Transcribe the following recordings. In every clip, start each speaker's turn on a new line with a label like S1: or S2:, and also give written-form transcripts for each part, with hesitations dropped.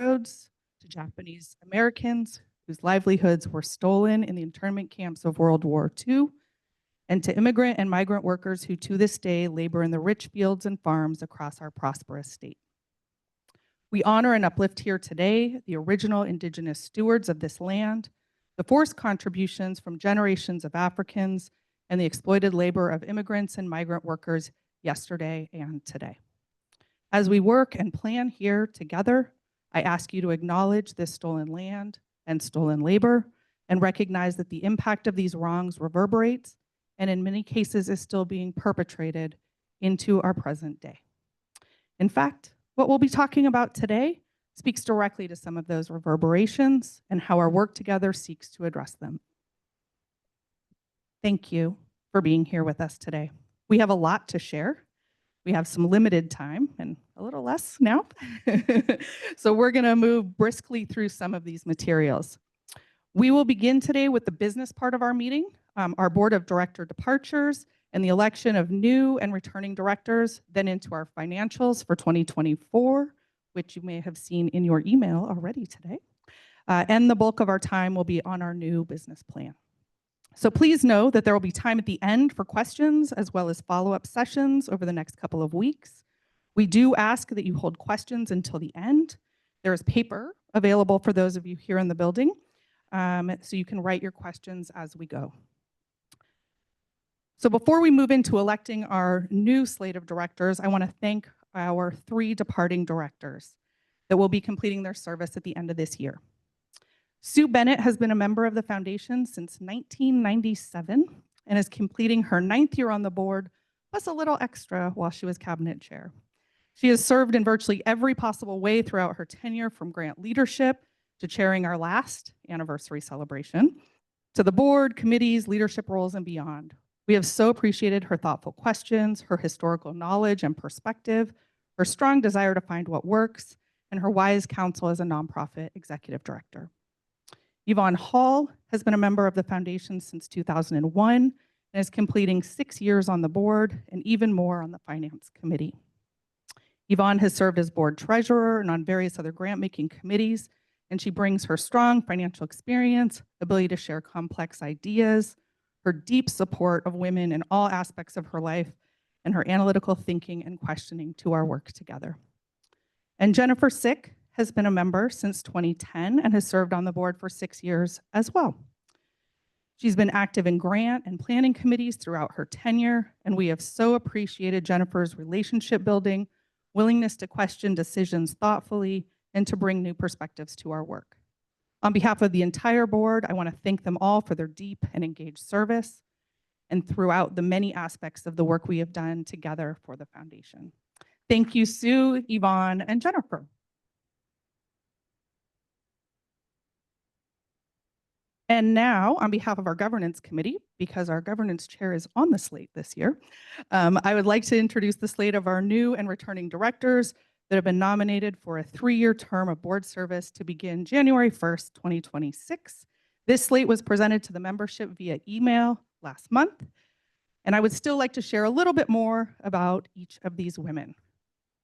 S1: roads, to Japanese Americans whose livelihoods were stolen in the internment camps of World War II, and to immigrant and migrant workers who to this day labor in the rich fields and farms across our prosperous state. We honor and uplift here today the original Indigenous stewards of this land, the forced contributions from generations of Africans, and the exploited labor of immigrants and migrant workers yesterday and today. As we work and plan here together, I ask you to acknowledge this stolen land and stolen labor and recognize that the impact of these wrongs reverberates and in many cases is still being perpetrated into our present day. In fact, what we'll be talking about today speaks directly to some of those reverberations and how our work together seeks to address them. Thank you for being here with us today. We have a lot to share. We have some limited time and a little less now. So we're gonna move briskly through some of these materials. We will begin today with the business part of our meeting, our board of director departures and the election of new and returning directors, then into our financials for 2024, which you may have seen in your email already today. And the bulk of our time will be on our new business plan. So please know that there will be time at the end for questions as well as follow-up sessions over the next couple of weeks. We do ask that you hold questions until the end. There is paper available for those of you here in the building, so you can write your questions as we go. So before we move into electing our new slate of directors, I want to thank our 3 departing directors that will be completing their service at the end of this year. Sue Bennett has been a member of the foundation since 1997 and is completing her 9th year on the board, plus a little extra while she was cabinet chair. She has served in virtually every possible way throughout her tenure, from grant leadership to chairing our last anniversary celebration, to the board, committees, leadership roles, and beyond. We have so appreciated her thoughtful questions, her historical knowledge and perspective, her strong desire to find what works, and her wise counsel as a nonprofit executive director. Yvonne Hall has been a member of the foundation since 2001 and is completing 6 years on the board and even more on the finance committee. Yvonne has served as board treasurer and on various other grant-making committees, and she brings her strong financial experience, ability to share complex ideas, her deep support of women in all aspects of her life, and her analytical thinking and questioning to our work together. And Jennifer Sick has been a member since 2010 and has served on the board for 6 years as well. She's been active in grant and planning committees throughout her tenure, and we have so appreciated Jennifer's relationship building, willingness to question decisions thoughtfully, and to bring new perspectives to our work. On behalf of the entire board, I want to thank them all for their deep and engaged service and throughout the many aspects of the work we have done together for the foundation. Thank you, Sue, Yvonne, and Jennifer. And now, on behalf of our governance committee, because our governance chair is on the slate this year, I would like to introduce the slate of our new and returning directors that have been nominated for a 3-year term of board service to begin January 1st, 2026. This slate was presented to the membership via email last month, and I would still like to share a little bit more about each of these women.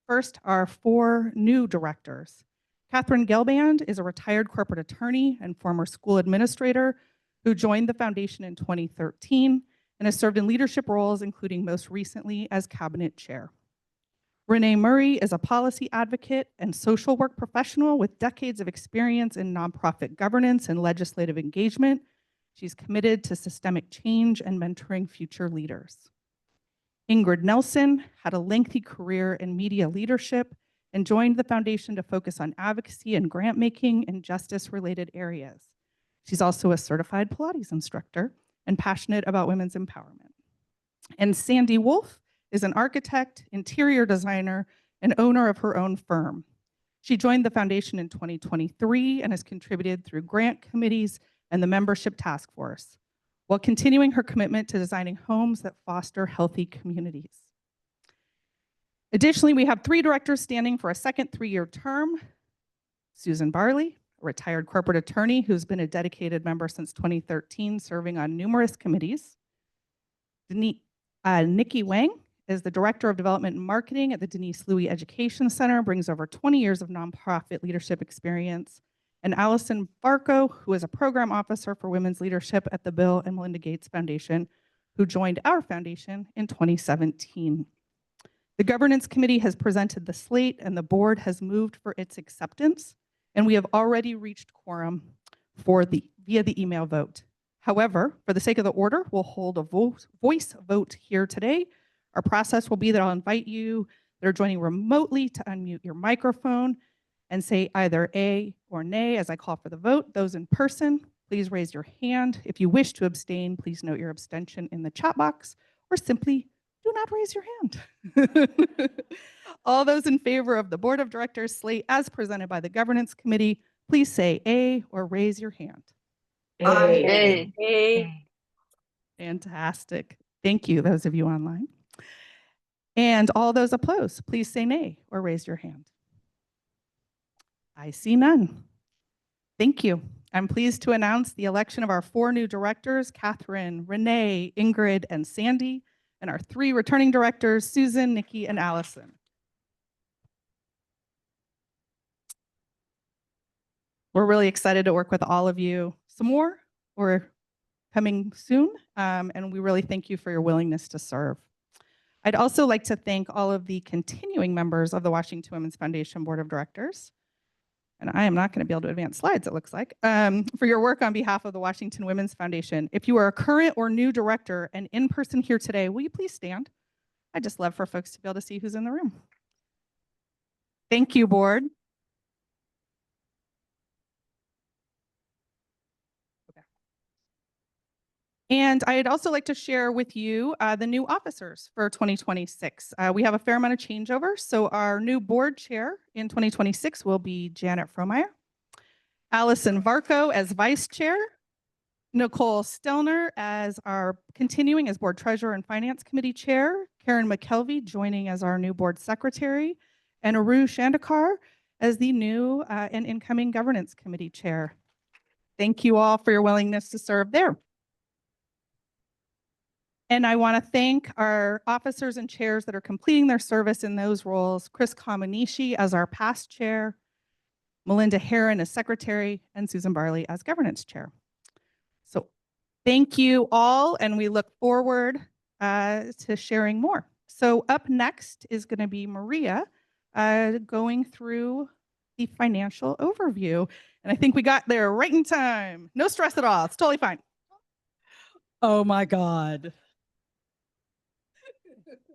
S1: First, our 4 new directors. Catherine Gelband is a retired corporate attorney and former school administrator who joined the foundation in 2013 and has served in leadership roles, including most recently as cabinet chair. Renee Murray is a policy advocate and social work professional with decades of experience in nonprofit governance and legislative engagement. She's committed to systemic change and mentoring future leaders. Ingrid Nelson had a lengthy career in media leadership and joined the foundation to focus on advocacy and grant making in justice-related areas. She's also a certified Pilates instructor and passionate about women's empowerment. And Sandy Wolf is an architect, interior designer, and owner of her own firm. She joined the foundation in 2023 and has contributed through grant committees and the membership task force, while continuing her commitment to designing homes that foster healthy communities. Additionally, we have 3 directors standing for a second 3-year term. Susan Barley, a retired corporate attorney who's been a dedicated member since 2013, serving on numerous committees. Nikki Wang is the Director of Development and Marketing at the Denise Louis Education Center, brings over 20 years of nonprofit leadership experience. And Allison Barco, who is a Program Officer for Women's Leadership at the Bill and Melinda Gates Foundation, who joined our foundation in 2017. The Governance Committee has presented the slate and the board has moved for its acceptance, and we have already reached quorum via the email vote. However, for the sake of the order, we'll hold a voice vote here today. Our process will be that I'll invite you that are joining remotely to unmute your microphone and say either A or nay as I call for the vote. Those in person, please raise your hand. If you wish to abstain, please note your abstention in the chat box or simply do not raise your hand. All those in favor of the Board of Directors slate as presented by the Governance Committee, please say A or raise your hand.
S2: A.
S1: Fantastic. Thank you, those of you online. And all those opposed, please say nay or raise your hand. I see none. Thank you. I'm pleased to announce the election of our 4 new directors, Catherine, Renee, Ingrid, and Sandy, and our 3 returning directors, Susan, Nikki, and Allison. We're really excited to work with all of you some more. We're coming soon, and we really thank you for your willingness to serve. I'd also like to thank all of the continuing members of the Washington Women's Foundation Board of Directors. And I am not going to be able to advance slides, it looks like, for your work on behalf of the Washington Women's Foundation. If you are a current or new director and in person here today, will you please stand? I'd just love for folks to be able to see who's in the room. Thank you, board. Okay. And I'd also like to share with you the new officers for 2026. We have a fair amount of changeover. So our new board chair in 2026 will be Janet Fromeyer, Allison Varco as vice chair, Nicole Stelner as our continuing as board treasurer and finance committee chair, Karen McKelvey joining as our new board secretary, and Aru Shandakar as the new and incoming governance committee chair. Thank you all for your willingness to serve there. And I want to thank our officers and chairs that are completing their service in those roles, Chris Kamanishi as our past chair, Melinda Herron as secretary, and Susan Barley as governance chair. So thank you all, and we look forward to sharing more. So up next is going to be Maria going through the financial overview. And I think we got there right in time. No stress at all. It's totally fine.
S3: Oh my God.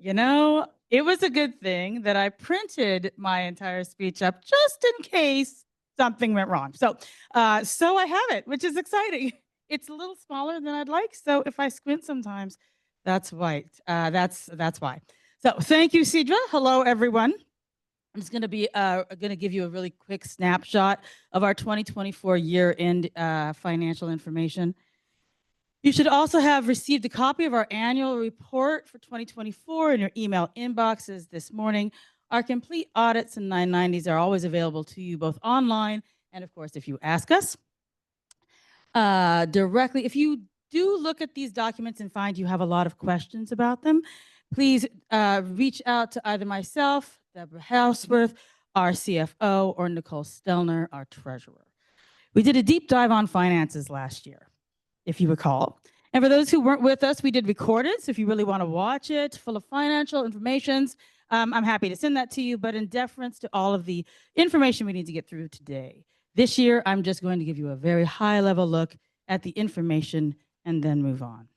S3: You know, it was a good thing that I printed my entire speech up just in case something went wrong. So I have it, which is exciting. It's a little smaller than I'd like. So if I squint sometimes, that's right. That's why. So thank you, Cedra. Hello, everyone. I'm just going to give you a really quick snapshot of our 2024 year-end financial information. You should also have received a copy of our annual report for 2024 in your email inboxes this morning. Our complete audits and 990s are always available to you both online and, of course, if you ask us directly. If you do look at these documents and find you have a lot of questions about them, please reach out to either myself, Deborah Houseworth, our CFO, or Nicole Stelner, our treasurer. We did a deep dive on finances last year, if you recall. And for those who weren't with us, we did record it. So if you really want to watch it, full of financial information, I'm happy to send that to you, but in deference to all of the information we need to get through today. This year, I'm just going to give you a very high-level look at the information and then move on.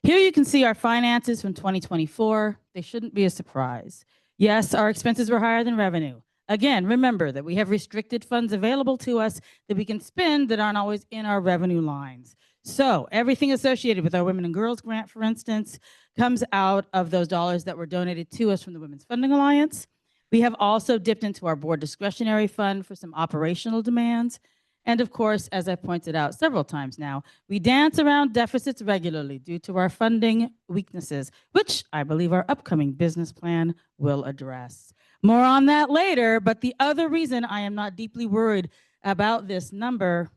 S3: Here you can see our finances from 2024. They shouldn't be a surprise. Yes, our expenses were higher than revenue. Again, remember that we have restricted funds available to us that we can spend that aren't always in our revenue lines. So everything associated with our Women and Girls Grant, for instance, comes out of those dollars that were donated to us from the Women's Funding Alliance. We have also dipped into our board discretionary fund for some operational demands. And of course, as I pointed out several times now, we dance around deficits regularly due to our funding weaknesses, which I believe our upcoming business plan will address. More on that later, but the other reason I am not deeply worried about this number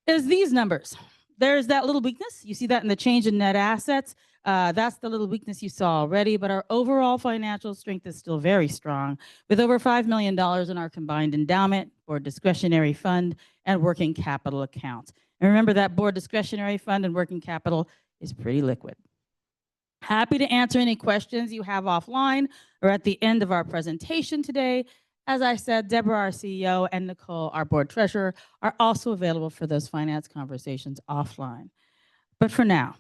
S3: is these numbers. There's that little weakness. You see that in the change in net assets. That's the little weakness you saw already, but our overall financial strength is still very strong, with over $5 million in our combined endowment, board discretionary fund, and working capital accounts. And remember that board discretionary fund and working capital is pretty liquid. Happy to answer any questions you have offline or at the end of our presentation today. As I said, Deborah, our CEO, and Nicole, our board treasurer, are also available for those finance conversations offline. But for now,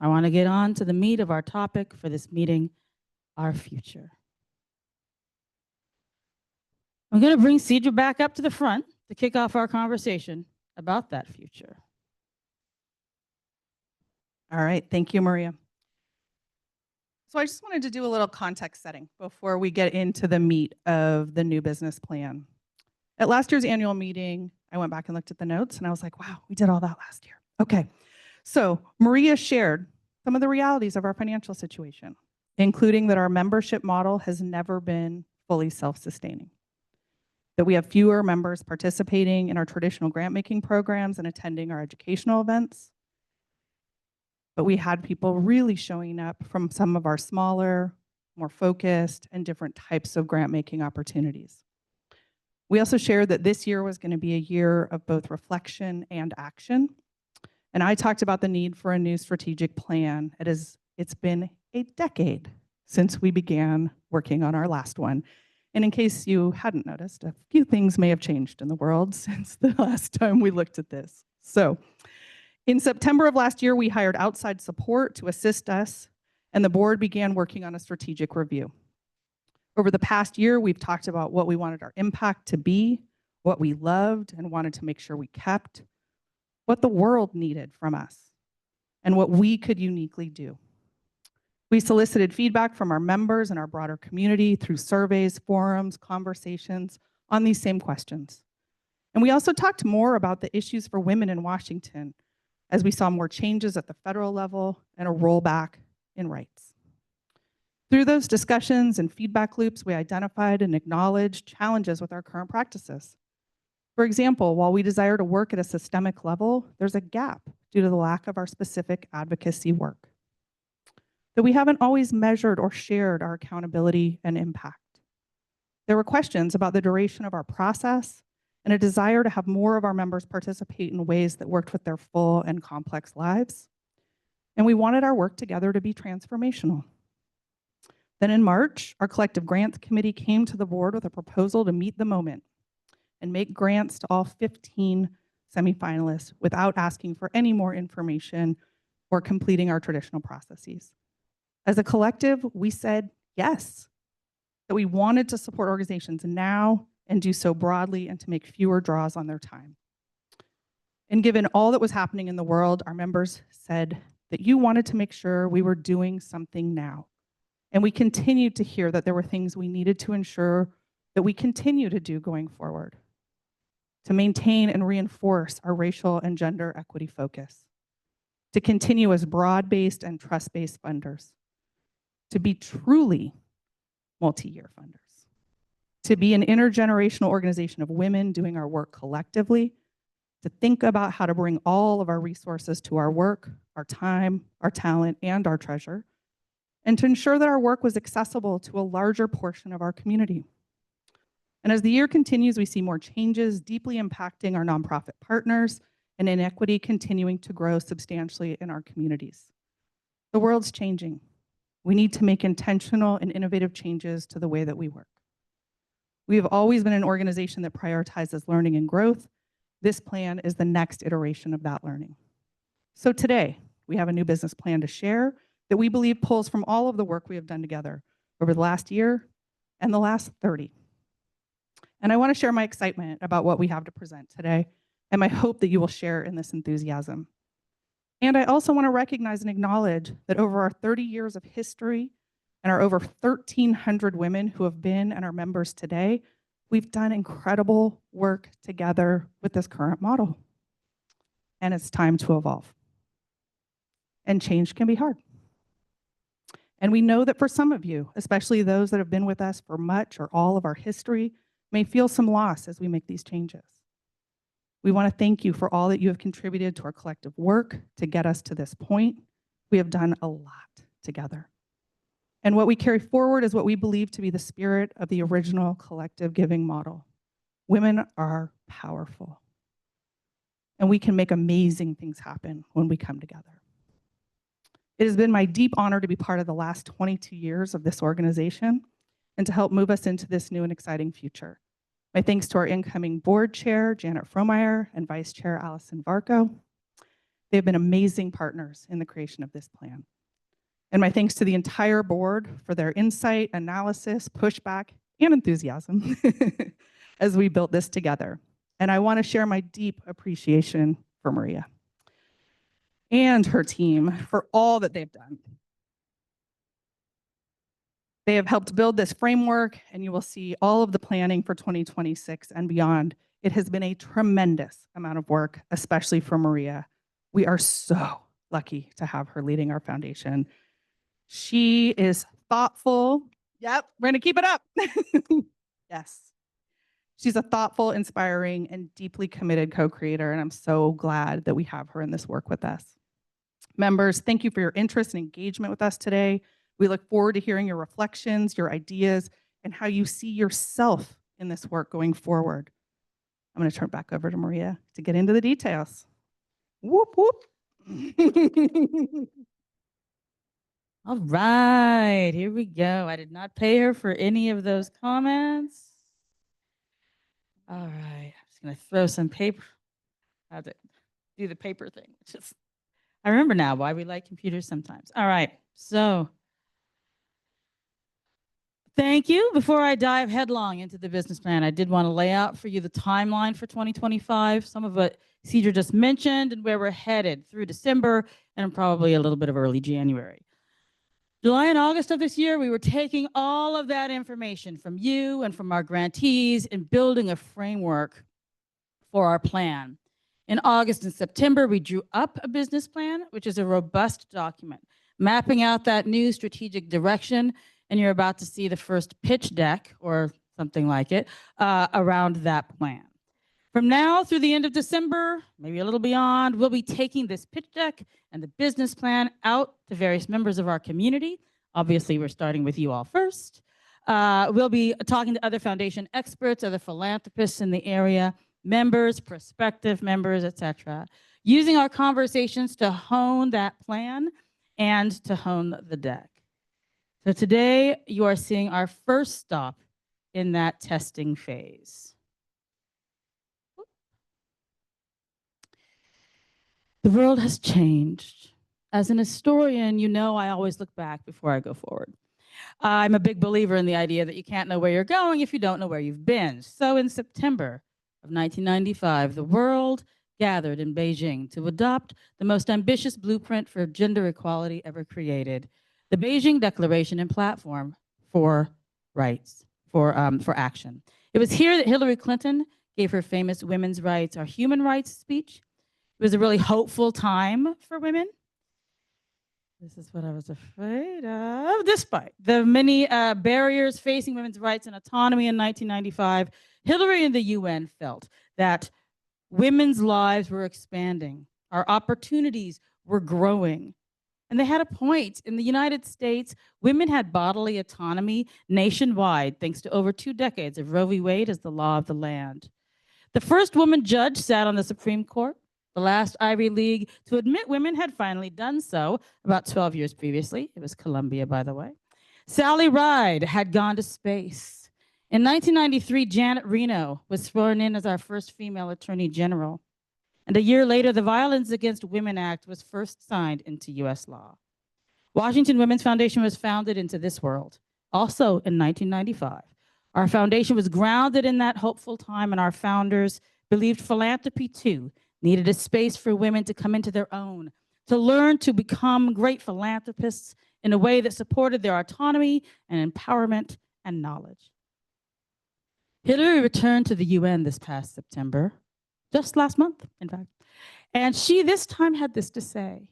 S3: I want to get on to the meat of our topic for this meeting, our future. I'm going to bring Cedra back up to the front to kick off our conversation about that future.
S1: All right, thank you, Maria. So I just wanted to do a little context setting before we get into the meat of the new business plan. At last year's annual meeting, I went back and looked at the notes and I was like, wow, we did all that last year. Okay, so Maria shared some of the realities of our financial situation, including that our membership model has never been fully self-sustaining, that we have fewer members participating in our traditional grant-making programs and attending our educational events, but we had people really showing up from some of our smaller, more focused, and different types of grant-making opportunities. We also shared that this year was going to be a year of both reflection and action. And I talked about the need for a new strategic plan. It's been a decade since we began working on our last one. And in case you hadn't noticed, a few things may have changed in the world since the last time we looked at this. So, in September of last year, we hired outside support to assist us, and the board began working on a strategic review. Over the past year, we've talked about what we wanted our impact to be, what we loved and wanted to make sure we kept, what the world needed from us, and what we could uniquely do. We solicited feedback from our members and our broader community through surveys, forums, conversations on these same questions. And we also talked more about the issues for women in Washington, as we saw more changes at the federal level and a rollback in rights. Through those discussions and feedback loops, we identified and acknowledged challenges with our current practices. For example, while we desire to work at a systemic level, there's a gap due to the lack of our specific advocacy work. That we haven't always measured or shared our accountability and impact. There were questions about the duration of our process and a desire to have more of our members participate in ways that worked with their full and complex lives. And we wanted our work together to be transformational. Then in March, our collective grants committee came to the board with a proposal to meet the moment and make grants to all 15 semifinalists without asking for any more information or completing our traditional processes. As a collective, we said yes, that we wanted to support organizations now and do so broadly and to make fewer draws on their time. And given all that was happening in the world, our members said that you wanted to make sure we were doing something now. And we continued to hear that there were things we needed to ensure that we continue to do going forward, to maintain and reinforce our racial and gender equity focus, to continue as broad-based and trust-based funders, to be truly multi-year funders, to be an intergenerational organization of women doing our work collectively, to think about how to bring all of our resources to our work, our time, our talent, and our treasure, and to ensure that our work was accessible to a larger portion of our community. And as the year continues, we see more changes deeply impacting our nonprofit partners and inequity continuing to grow substantially in our communities. The world's changing. We need to make intentional and innovative changes to the way that we work. We have always been an organization that prioritizes learning and growth. This plan is the next iteration of that learning. So today, we have a new business plan to share that we believe pulls from all of the work we have done together over the last year and the last 30. And I want to share my excitement about what we have to present today, and my hope that you will share in this enthusiasm. And I also want to recognize and acknowledge that over our 30 years of history and our over 1,300 women who have been and are members today, we've done incredible work together with this current model. And it's time to evolve. And change can be hard. And we know that for some of you, especially those that have been with us for much or all of our history, may feel some loss as we make these changes. We want to thank you for all that you have contributed to our collective work to get us to this point. We have done a lot together. And what we carry forward is what we believe to be the spirit of the original collective giving model. Women are powerful, and we can make amazing things happen when we come together. It has been my deep honor to be part of the last 22 years of this organization and to help move us into this new and exciting future. My thanks to our incoming board chair, Janet Frohmeyer, and vice chair, Allison Varco. They have been amazing partners in the creation of this plan. And my thanks to the entire board for their insight, analysis, pushback, and enthusiasm as we built this together. And I want to share my deep appreciation for Maria and her team for all that they've done. They have helped build this framework, and you will see all of the planning for 2026 and beyond. It has been a tremendous amount of work, especially for Maria. We are so lucky to have her leading our foundation. She is thoughtful. Yep, we're going to keep it up. Yes. She's a thoughtful, inspiring, and deeply committed co-creator, and I'm so glad that we have her in this work with us. Members, thank you for your interest and engagement with us today. We look forward to hearing your reflections, your ideas, and how you see yourself in this work going forward. I'm going to turn it back over to Maria to get into the details. Whoop, whoop.
S3: All right, here we go. I did not pay her for any of those comments. All right, I'm just going to throw some paper. I have to do the paper thing. I remember now why we like computers sometimes. All right, so thank you. Before I dive headlong into the business plan, I did want to lay out for you the timeline for 2025, some of what Cedra just mentioned and where we're headed through December and probably a little bit of early January. July and August of this year, we were taking all of that information from you and from our grantees and building a framework for our plan. In August and September, we drew up a business plan, which is a robust document, mapping out that new strategic direction, and you're about to see the first pitch deck or something like it around that plan. From now through the end of December, maybe a little beyond, we'll be taking this pitch deck and the business plan out to various members of our community. Obviously, we're starting with you all first. We'll be talking to other foundation experts, other philanthropists in the area, members, prospective members, etc., using our conversations to hone that plan and to hone the deck. So today, you are seeing our first stop in that testing phase. The world has changed. As an historian, you know I always look back before I go forward. I'm a big believer in the idea that you can't know where you're going if you don't know where you've been. So in September of 1995, the world gathered in Beijing to adopt the most ambitious blueprint for gender equality ever created, the Beijing Declaration and Platform for Rights, for Action. It was here that Hillary Clinton gave her famous Women's Rights Are Human Rights speech. It was a really hopeful time for women. This is what I was afraid of. Despite the many barriers facing women's rights and autonomy in 1995, Hillary and the UN felt that women's lives were expanding, our opportunities were growing. And they had a point. In the United States, women had bodily autonomy nationwide, thanks to over 2 decades of Roe v. Wade as the law of the land. The first woman judge sat on the Supreme Court. The last Ivy League to admit women had finally done so about 12 years previously. It was Columbia, by the way. Sally Ride had gone to space. In 1993, Janet Reno was sworn in as our first female attorney general. And a year later, the Violence Against Women Act was first signed into US law. Washington Women's Foundation was founded into this world, also in 1995. Our foundation was grounded in that hopeful time, and our founders believed philanthropy, too, needed a space for women to come into their own, to learn to become great philanthropists in a way that supported their autonomy and empowerment and knowledge. Hillary returned to the UN this past September, just last month, in fact, and she this time had this to say,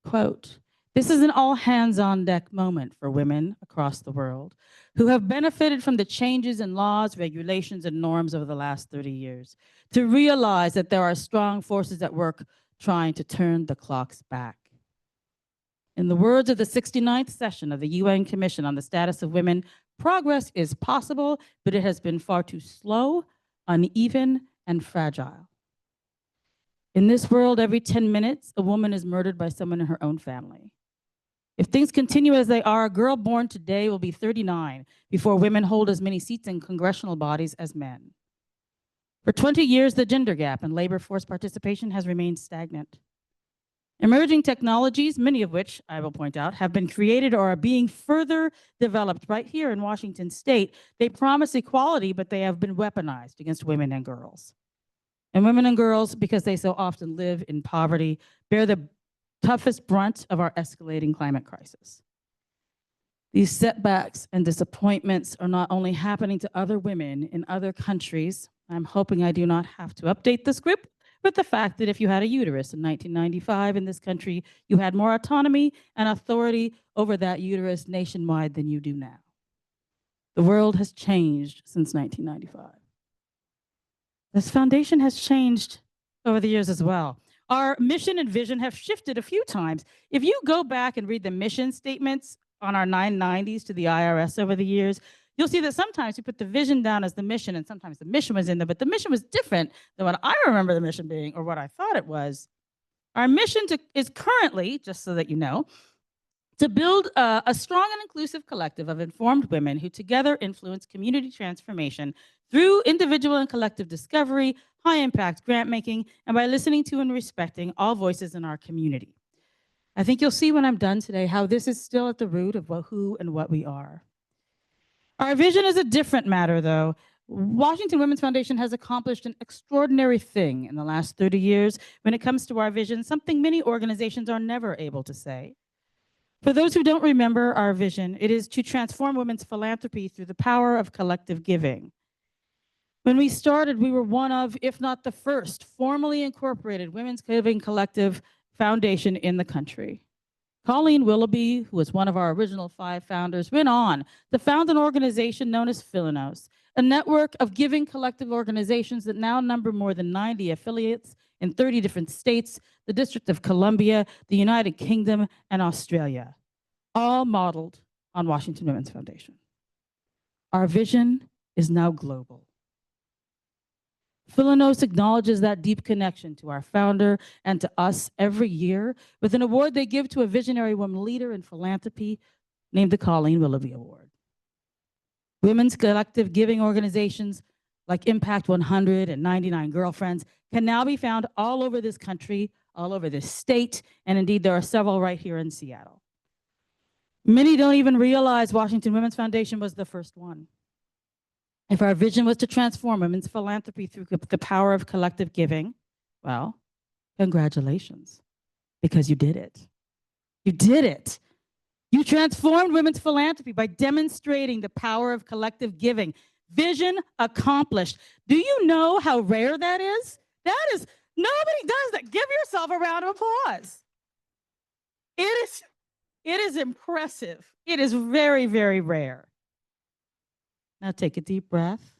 S3: quote, "This is an all hands on deck moment for women across the world who have benefited from the changes in laws, regulations, and norms over the last 30 years, to realize that there are strong forces at work trying to turn the clocks back." In the words of the 69th session of the UN Commission on the Status of Women, progress is possible, but it has been far too slow, uneven, and fragile. In this world, every 10 minutes, a woman is murdered by someone in her own family. If things continue as they are, a girl born today will be 39 before women hold as many seats in congressional bodies as men. For 20 years, the gender gap in labor force participation has remained stagnant. Emerging technologies, many of which, I will point out, have been created or are being further developed right here in Washington state. They promise equality, but they have been weaponized against women and girls. And women and girls, because they so often live in poverty, bear the toughest brunt of our escalating climate crisis. These setbacks and disappointments are not only happening to other women in other countries. I'm hoping I do not have to update this group with the fact that if you had a uterus in 1995 in this country, you had more autonomy and authority over that uterus nationwide than you do now. The world has changed since 1995. This foundation has changed over the years as well. Our mission and vision have shifted a few times. If you go back and read the mission statements on our 990s to the IRS over the years, you'll see that sometimes we put the vision down as the mission, and sometimes the mission was in there, but the mission was different than what I remember the mission being or what I thought it was. Our mission is currently, just so that you know, to build a strong and inclusive collective of informed women who together influence community transformation through individual and collective discovery, high impact grant making, and by listening to and respecting all voices in our community. I think you'll see when I'm done today how this is still at the root of who and what we are. Our vision is a different matter, though. Washington Women's Foundation has accomplished an extraordinary thing in the last 30 years when it comes to our vision, something many organizations are never able to say. For those who don't remember our vision, it is to transform women's philanthropy through the power of collective giving. When we started, we were one of, if not the first, formally incorporated women's giving collective foundation in the country. Colleen Willoughby, who was one of our original 5 founders, went on to found an organization known as Philanos, a network of giving collective organizations that now number more than 90 affiliates in 30 different states, the District of Columbia, the United Kingdom, and Australia, all modeled on Washington Women's Foundation. Our vision is now global. Philanos acknowledges that deep connection to our founder and to us every year with an award they give to a visionary woman leader in philanthropy named the Colleen Willoughby Award. Women's collective giving organizations like Impact 100 and 99 Girlfriends can now be found all over this country, all over this state, and indeed there are several right here in Seattle. Many don't even realize Washington Women's Foundation was the first one. If our vision was to transform women's philanthropy through the power of collective giving, well, congratulations, because you did it. You did it. You transformed women's philanthropy by demonstrating the power of collective giving. Vision accomplished. Do you know how rare that is? Nobody does that. Give yourself a round of applause. It is impressive. It is very, very rare. Now take a deep breath,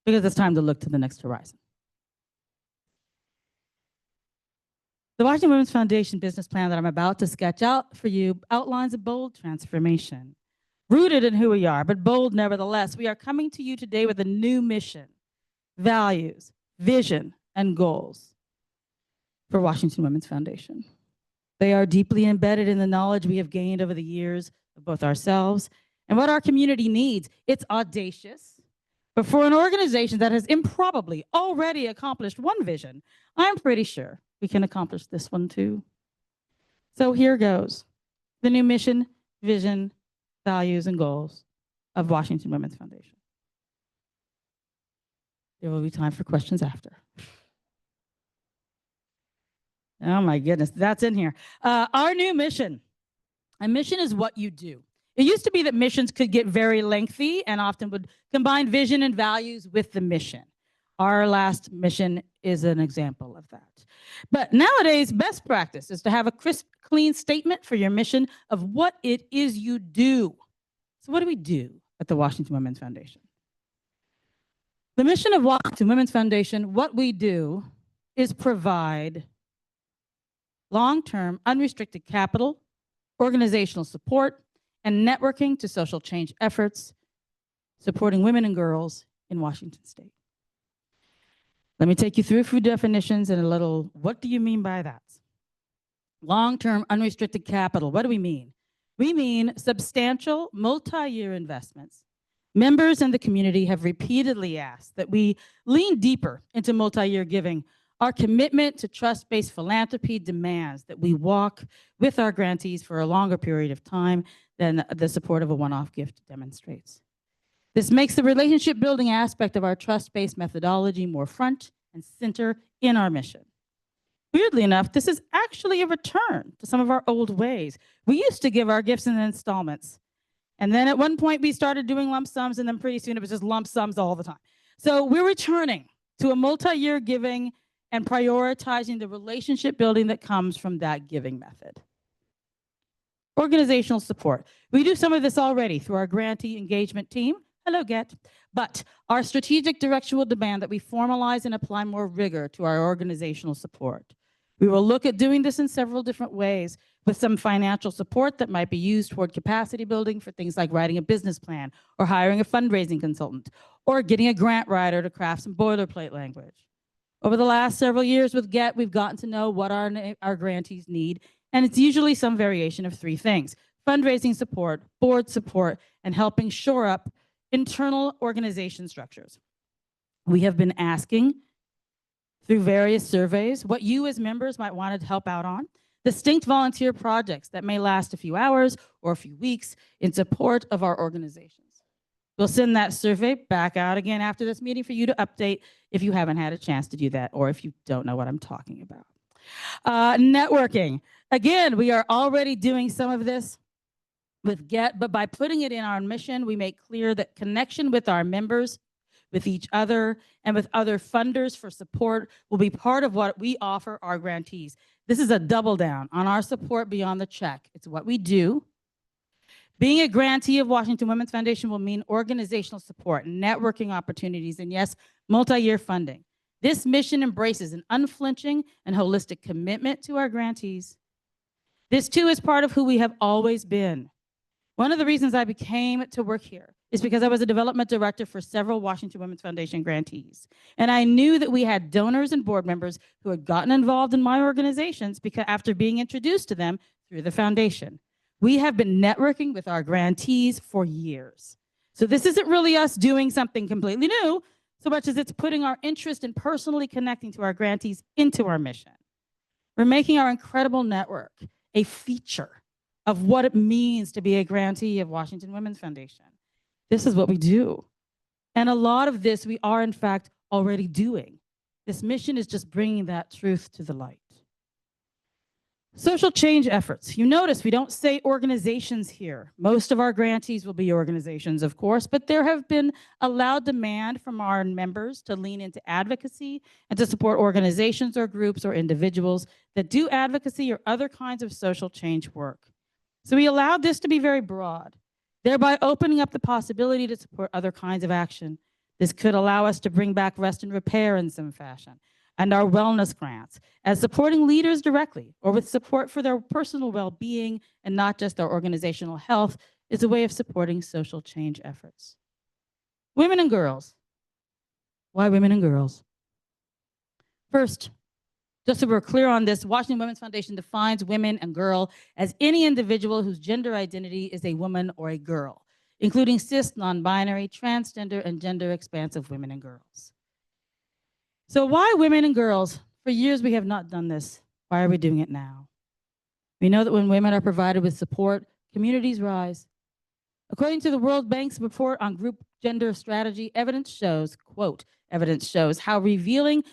S3: because it's time to look to the next horizon. The Washington Women's Foundation business plan that I'm about to sketch out for you outlines a bold transformation, rooted in who we are, but bold nevertheless. We are coming to you today with a new mission, values, vision, and goals for Washington Women's Foundation. They are deeply embedded in the knowledge we have gained over the years of both ourselves and what our community needs. It's audacious, but for an organization that has improbably already accomplished one vision, I'm pretty sure we can accomplish this one too. So here goes, the new mission, vision, values, and goals of Washington Women's Foundation. There will be time for questions after. Oh my goodness, that's in here. Our new mission. A mission is what you do. It used to be that missions could get very lengthy and often would combine vision and values with the mission. Our last mission is an example of that. But nowadays, best practice is to have a crisp, clean statement for your mission of what it is you do. So what do we do at the Washington Women's Foundation? The mission of Washington Women's Foundation, what we do is provide long-term unrestricted capital, organizational support, and networking to social change efforts, supporting women and girls in Washington State. Let me take you through a few definitions and a little, what do you mean by that? Long-term unrestricted capital, what do we mean? We mean substantial multi-year investments. Members in the community have repeatedly asked that we lean deeper into multi-year giving. Our commitment to trust-based philanthropy demands that we walk with our grantees for a longer period of time than the support of a one-off gift demonstrates. This makes the relationship building aspect of our trust-based methodology more front and center in our mission. Weirdly enough, this is actually a return to some of our old ways. We used to give our gifts in installments. And then at one point we started doing lump sums, and then pretty soon it was just lump sums all the time. So we're returning to a multi-year giving and prioritizing the relationship building that comes from that giving method. Organizational support. We do some of this already through our grantee engagement team. Hello, Get. But our strategic direction will demand that we formalize and apply more rigor to our organizational support. We will look at doing this in several different ways, with some financial support that might be used toward capacity building for things like writing a business plan or hiring a fundraising consultant or getting a grant writer to craft some boilerplate language. Over the last several years with Get, we've gotten to know what our grantees need, and it's usually some variation of three things: fundraising support, board support, and helping shore up internal organization structures. We have been asking through various surveys what you as members might want to help out on, distinct volunteer projects that may last a few hours or a few weeks in support of our organizations. We'll send that survey back out again after this meeting for you to update if you haven't had a chance to do that, or if you don't know what I'm talking about. Networking. Again, we are already doing some of this with Get, but by putting it in our mission, we make clear that connection with our members, with each other, and with other funders for support will be part of what we offer our grantees. This is a double down on our support beyond the check. It's what we do. Being a grantee of Washington Women's Foundation will mean organizational support, networking opportunities, and yes, multi-year funding. This mission embraces an unflinching and holistic commitment to our grantees. This too is part of who we have always been. One of the reasons I became to work here is because I was a development director for several Washington Women's Foundation grantees. And I knew that we had donors and board members who had gotten involved in my organizations because after being introduced to them through the foundation. We have been networking with our grantees for years. So this isn't really us doing something completely new, so much as it's putting our interest in personally connecting to our grantees into our mission. We're making our incredible network a feature of what it means to be a grantee of Washington Women's Foundation. This is what we do. And a lot of this we are, in fact, already doing. This mission is just bringing that truth to the light. Social change efforts. You notice we don't say organizations here. Most of our grantees will be organizations, of course, but there have been a loud demand from our members to lean into advocacy and to support organizations or groups or individuals that do advocacy or other kinds of social change work. So we allowed this to be very broad, thereby opening up the possibility to support other kinds of action. This could allow us to bring back rest and repair in some fashion, and our wellness grants, as supporting leaders directly or with support for their personal well-being and not just their organizational health is a way of supporting social change efforts. Women and girls. Why women and girls? First, just so we're clear on this, Washington Women's Foundation defines women and girl as any individual whose gender identity is a woman or a girl, including cis, non-binary, transgender, and gender-expansive women and girls. So why women and girls? For years we have not done this. Why are we doing it now? We know that when women are provided with support, communities rise. According to the World Bank's report on group gender strategy, evidence shows, quote, evidence shows how removing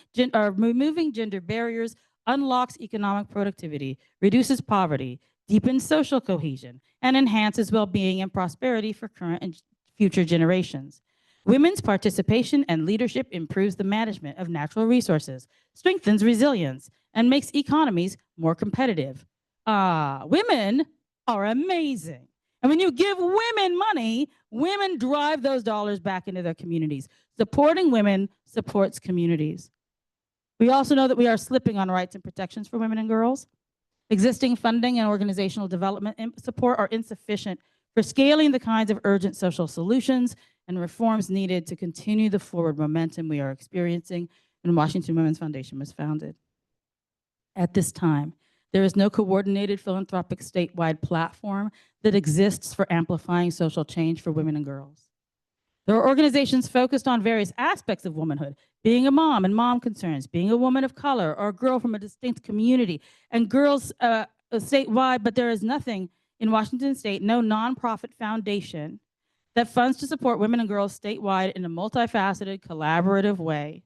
S3: gender barriers unlocks economic productivity, reduces poverty, deepens social cohesion, and enhances well-being and prosperity for current and future generations. Women's participation and leadership improves the management of natural resources, strengthens resilience, and makes economies more competitive. Women are amazing. And when you give women money, women drive those dollars back into their communities. Supporting women supports communities. We also know that we are slipping on rights and protections for women and girls. Existing funding and organizational development support are insufficient for scaling the kinds of urgent social solutions and reforms needed to continue the forward momentum we are experiencing when Washington Women's Foundation was founded. At this time, there is no coordinated philanthropic statewide platform that exists for amplifying social change for women and girls. There are organizations focused on various aspects of womanhood, being a mom and mom concerns, being a woman of color or a girl from a distinct community, and girls statewide, but there is nothing in Washington state, no nonprofit foundation that funds to support women and girls statewide in a multifaceted, collaborative way.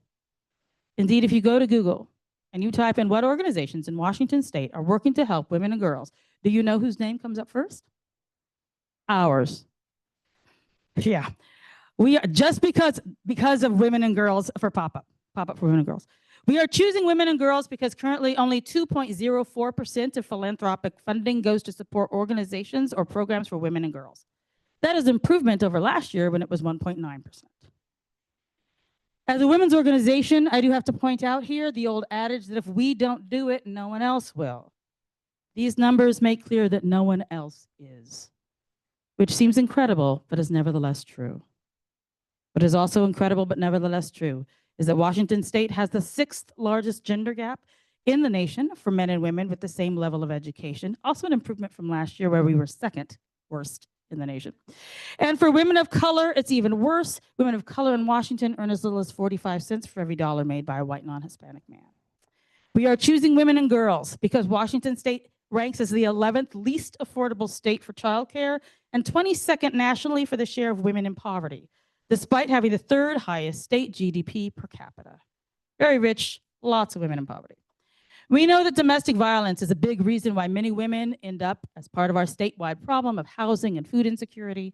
S3: Indeed, if you go to Google and you type in what organizations in Washington state are working to help women and girls, do you know whose name comes up first? Ours. Yeah. We are just because of women and girls for pop-up for women and girls. We are choosing women and girls because currently only 2.04% of philanthropic funding goes to support organizations or programs for women and girls. That is improvement over last year when it was 1.9%. As a women's organization, I do have to point out here the old adage that if we don't do it, no one else will. These numbers make clear that no one else is, which seems incredible, but is nevertheless true. What is also incredible, but nevertheless true, is that Washington state has the 6th largest gender gap in the nation for men and women with the same level of education. Also an improvement from last year where we were 2nd worst in the nation. And for women of color, it's even worse. Women of color in Washington earn as little as 45 cents for every dollar made by a white non-Hispanic man. We are choosing women and girls because Washington state ranks as the 11th least affordable state for childcare and 22nd nationally for the share of women in poverty, despite having the 3rd highest state GDP per capita. Very rich, lots of women in poverty. We know that domestic violence is a big reason why many women end up as part of our statewide problem of housing and food insecurity.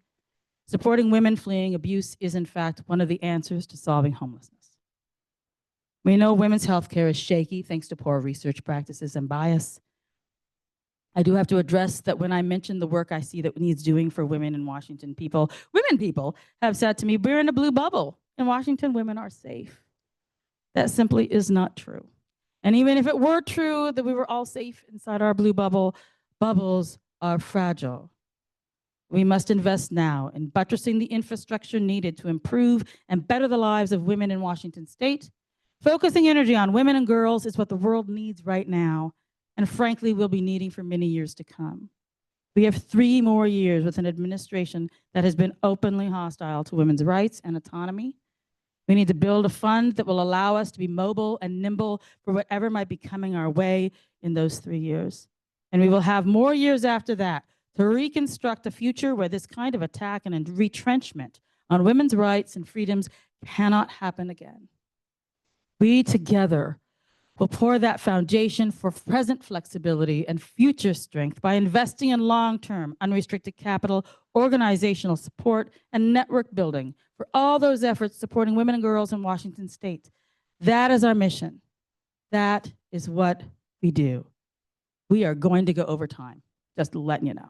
S3: Supporting women fleeing abuse is, in fact, one of the answers to solving homelessness. We know women's health care is shaky thanks to poor research practices and bias. I do have to address that when I mention the work I see that needs doing for women in Washington, women people have said to me, we're in a blue bubble. In Washington, women are safe. That simply is not true. And even if it were true that we were all safe inside our blue bubble, bubbles are fragile. We must invest now in buttressing the infrastructure needed to improve and better the lives of women in Washington state. Focusing energy on women and girls is what the world needs right now, and frankly, we'll be needing for many years to come. We have 3 more years with an administration that has been openly hostile to women's rights and autonomy. We need to build a fund that will allow us to be mobile and nimble for whatever might be coming our way in those 3 years. And we will have more years after that to reconstruct a future where this kind of attack and retrenchment on women's rights and freedoms cannot happen again. We together will pour that foundation for present flexibility and future strength by investing in long-term unrestricted capital, organizational support, and network building for all those efforts supporting women and girls in Washington state. That is our mission. That is what we do. We are going to go over time, just letting you know.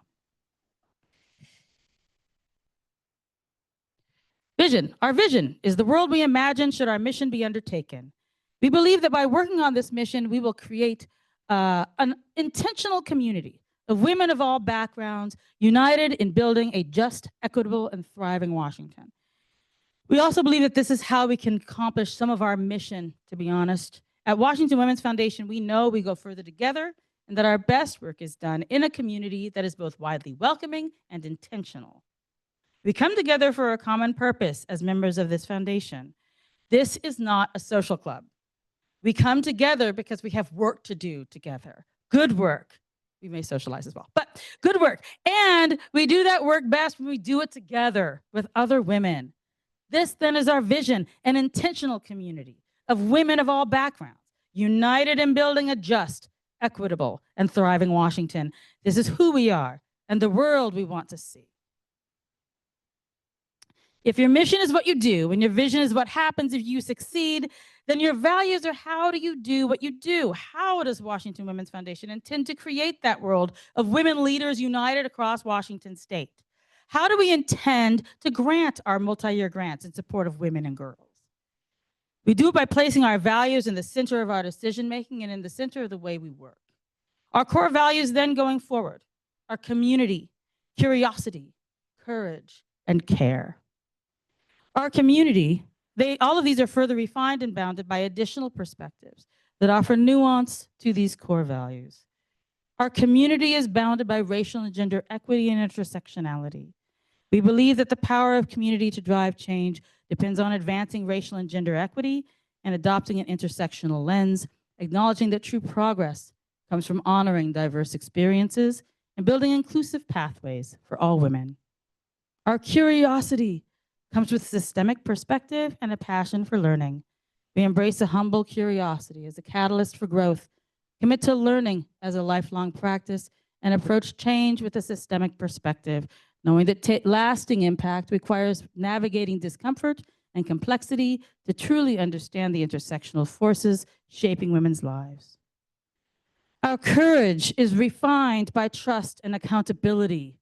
S3: Vision. Our vision is the world we imagine should our mission be undertaken. We believe that by working on this mission, we will create an intentional community of women of all backgrounds united in building a just, equitable, and thriving Washington. We also believe that this is how we can accomplish some of our mission, to be honest. At Washington Women's Foundation, we know we go further together and that our best work is done in a community that is both widely welcoming and intentional. We come together for a common purpose as members of this foundation. This is not a social club. We come together because we have work to do together. Good work. We may socialize as well, but good work. And we do that work best when we do it together with other women. This then is our vision, an intentional community of women of all backgrounds, united in building a just, equitable, and thriving Washington. This is who we are and the world we want to see. If your mission is what you do and your vision is what happens if you succeed, then your values are how do you do what you do? How does Washington Women's Foundation intend to create that world of women leaders united across Washington state? How do we intend to grant our multi-year grants in support of women and girls? We do it by placing our values in the center of our decision-making and in the center of the way we work. Our core values then going forward are community, curiosity, courage, and care. Our community, all of these are further refined and bounded by additional perspectives that offer nuance to these core values. Our community is bounded by racial and gender equity and intersectionality. We believe that the power of community to drive change depends on advancing racial and gender equity and adopting an intersectional lens, acknowledging that true progress comes from honoring diverse experiences and building inclusive pathways for all women. Our curiosity comes with systemic perspective and a passion for learning. We embrace a humble curiosity as a catalyst for growth, commit to learning as a lifelong practice, and approach change with a systemic perspective, knowing that lasting impact requires navigating discomfort and complexity to truly understand the intersectional forces shaping women's lives. Our courage is refined by trust and accountability.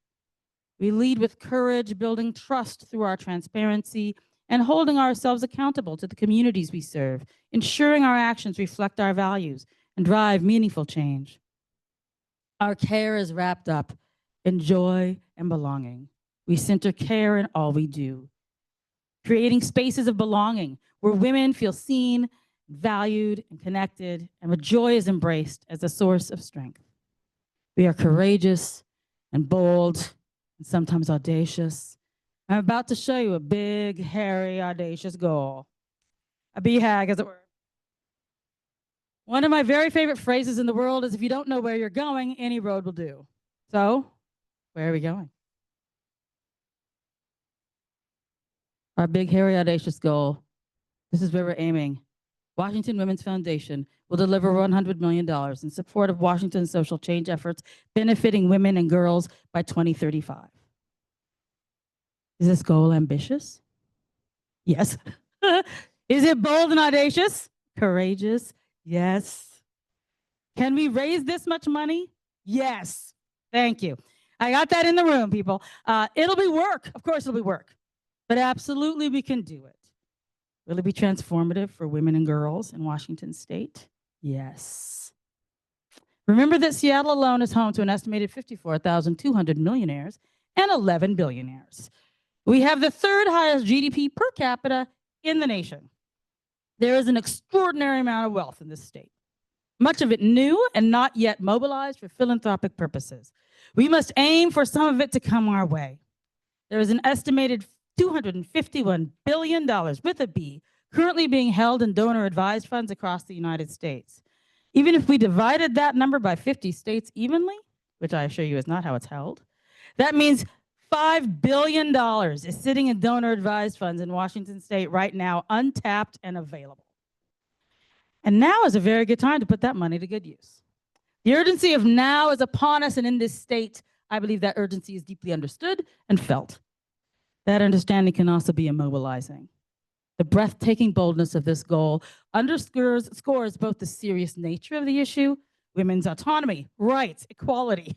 S3: We lead with courage, building trust through our transparency and holding ourselves accountable to the communities we serve, ensuring our actions reflect our values and drive meaningful change. Our care is wrapped up in joy and belonging. We center care in all we do, creating spaces of belonging where women feel seen, valued, and connected, and where joy is embraced as a source of strength. We are courageous and bold and sometimes audacious. I'm about to show you a big, hairy, audacious goal. A BHAG, as it were. One of my very favorite phrases in the world is, if you don't know where you're going, any road will do. So, where are we going? Our big, hairy, audacious goal, this is where we're aiming. Washington Women's Foundation will deliver $100 million in support of Washington's social change efforts benefiting women and girls by 2035. Is this goal ambitious? Yes. Is it bold and audacious? Courageous? Yes. Can we raise this much money? Yes. Thank you. I got that in the room, people. It'll be work. Of course it'll be work. But absolutely we can do it. Will it be transformative for women and girls in Washington state? Yes. Remember that Seattle alone is home to an estimated 54,200 millionaires and 11 billionaires. We have the third highest GDP per capita in the nation. There is an extraordinary amount of wealth in this state, much of it new and not yet mobilized for philanthropic purposes. We must aim for some of it to come our way. There is an estimated $251 billion with a B currently being held in donor-advised funds across the United States. Even if we divided that number by 50 states evenly, which I assure you is not how it's held, that means $5 billion is sitting in donor-advised funds in Washington state right now, untapped and available. And now is a very good time to put that money to good use. The urgency of now is upon us, and in this state, I believe that urgency is deeply understood and felt. That understanding can also be immobilizing. The breathtaking boldness of this goal underscores both the serious nature of the issue, women's autonomy, rights, equality,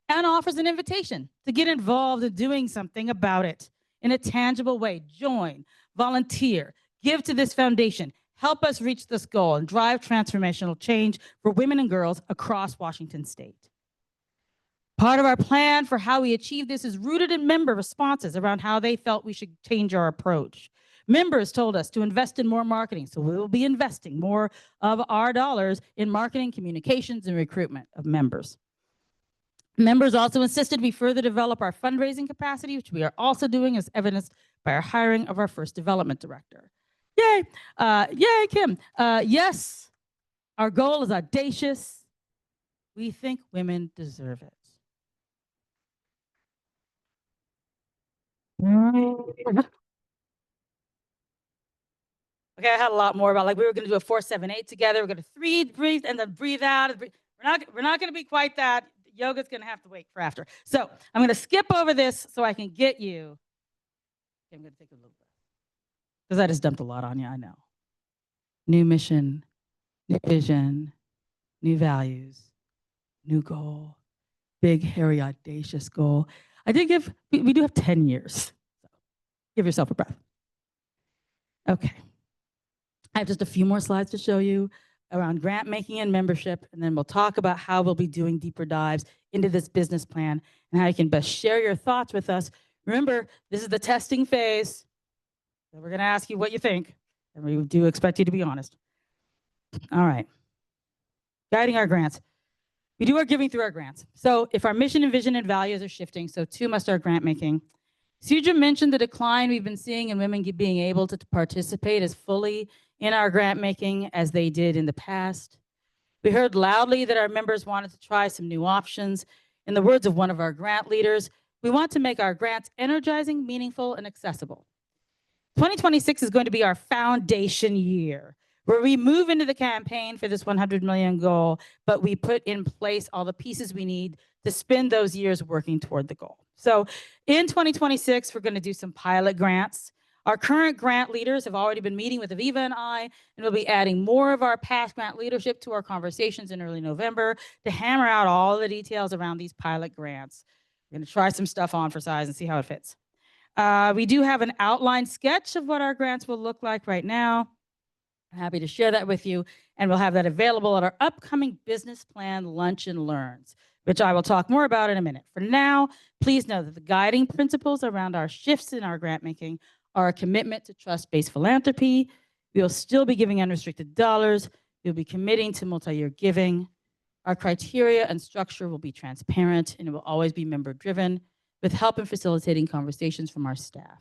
S3: and offers an invitation to get involved in doing something about it in a tangible way. Join, volunteer, give to this foundation, help us reach this goal and drive transformational change for women and girls across Washington state. Part of our plan for how we achieve this is rooted in member responses around how they felt we should change our approach. Members told us to invest in more marketing, so we will be investing more of our dollars in marketing, communications, and recruitment of members. Members also insisted we further develop our fundraising capacity, which we are also doing, as evidenced by our hiring of our first development director. Yay! Yay, Kim! Yes, our goal is audacious. We think women deserve it. Okay, I had a lot more about, like, we were going to do a 4-7-8 together. We're going to breathe and then breathe out. We're not going to be quite that. Yoga's going to have to wait for after. So I'm going to skip over this so I can get you. Okay, I'm going to take a little bit because I just dumped a lot on you. I know. New mission, new vision, new values, new goal, big, hairy, audacious goal. I did give. We do have 10 years. So give yourself a breath. Okay. I have just a few more slides to show you. around grant making and membership, and then we'll talk about how we'll be doing deeper dives into this business plan and how you can best share your thoughts with us. Remember, this is the testing phase. So we're going to ask you what you think, and we do expect you to be honest. All right. Guiding our grants. We do our giving through our grants. So if our mission and vision and values are shifting, so too must our grant making. Cedra mentioned the decline we've been seeing in women being able to participate as fully in our grant making as they did in the past. We heard loudly that our members wanted to try some new options. In the words of one of our grant leaders, we want to make our grants energizing, meaningful, and accessible. 2026 is going to be our foundation year, where we move into the campaign for this 100 million goal, but we put in place all the pieces we need to spend those years working toward the goal. So in 2026, we're going to do some pilot grants. Our current grant leaders have already been meeting with Aviva and I, and we'll be adding more of our past grant leadership to our conversations in early November to hammer out all the details around these pilot grants. We're going to try some stuff on for size and see how it fits. We do have an outline sketch of what our grants will look like right now. I'm happy to share that with you, and we'll have that available at our upcoming business plan lunch and learns, which I will talk more about in a minute. For now, please know that the guiding principles around our shifts in our grant making are a commitment to trust-based philanthropy. We will still be giving unrestricted dollars. We'll be committing to multi-year giving. Our criteria and structure will be transparent, and it will always be member-driven, with help in facilitating conversations from our staff.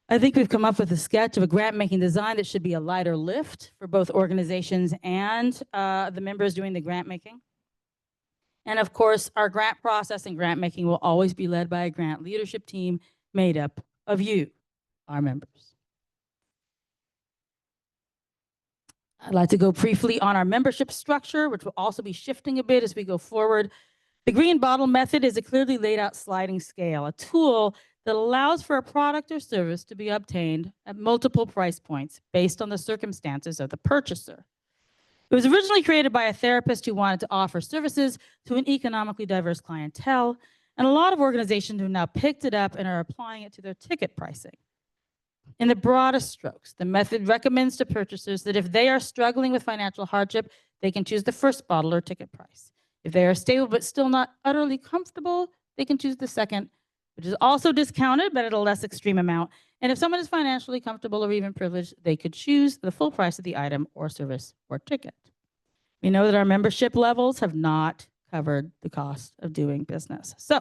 S3: I think we've come up with a sketch of a grant-making design that should be a lighter lift for both organizations and the members doing the grant-making. And of course, our grant process and grant-making will always be led by a grant leadership team made up of you, our members. I'd like to go briefly on our membership structure, which will also be shifting a bit as we go forward. The green bottle method is a clearly laid out sliding scale, a tool that allows for a product or service to be obtained at multiple price points based on the circumstances of the purchaser. It was originally created by a therapist who wanted to offer services to an economically diverse clientele, and a lot of organizations have now picked it up and are applying it to their ticket pricing. In the broadest strokes, the method recommends to purchasers that if they are struggling with financial hardship, they can choose the first bottle or ticket price. If they are stable but still not utterly comfortable, they can choose the second, which is also discounted but at a less extreme amount. And if someone is financially comfortable or even privileged, they could choose the full price of the item or service or ticket. We know that our membership levels have not covered the cost of doing business. So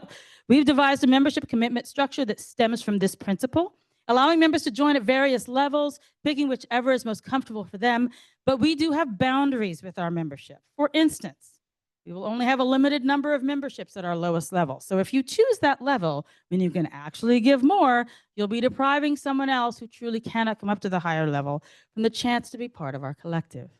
S3: we've devised a membership commitment structure that stems from this principle, allowing members to join at various levels, picking whichever is most comfortable for them. But we do have boundaries with our membership. For instance, we will only have a limited number of memberships at our lowest level. So if you choose that level, when you can actually give more, you'll be depriving someone else who truly cannot come up to the higher level from the chance to be part of our collective.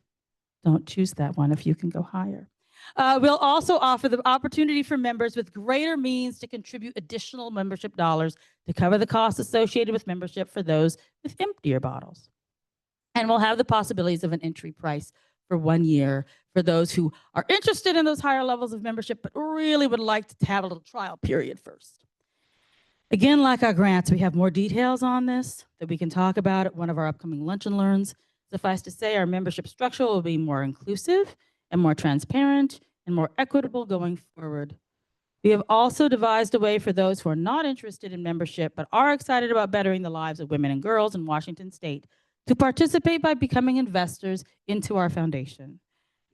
S3: Don't choose that one if you can go higher. We'll also offer the opportunity for members with greater means to contribute additional membership dollars to cover the costs associated with membership for those with emptier bottles. And we'll have the possibilities of an entry price for 1 year for those who are interested in those higher levels of membership, but really would like to have a little trial period first. Again, like our grants, we have more details on this that we can talk about at one of our upcoming lunch and learns. Suffice to say, our membership structure will be more inclusive and more transparent and more equitable going forward. We have also devised a way for those who are not interested in membership but are excited about bettering the lives of women and girls in Washington State to participate by becoming investors into our foundation.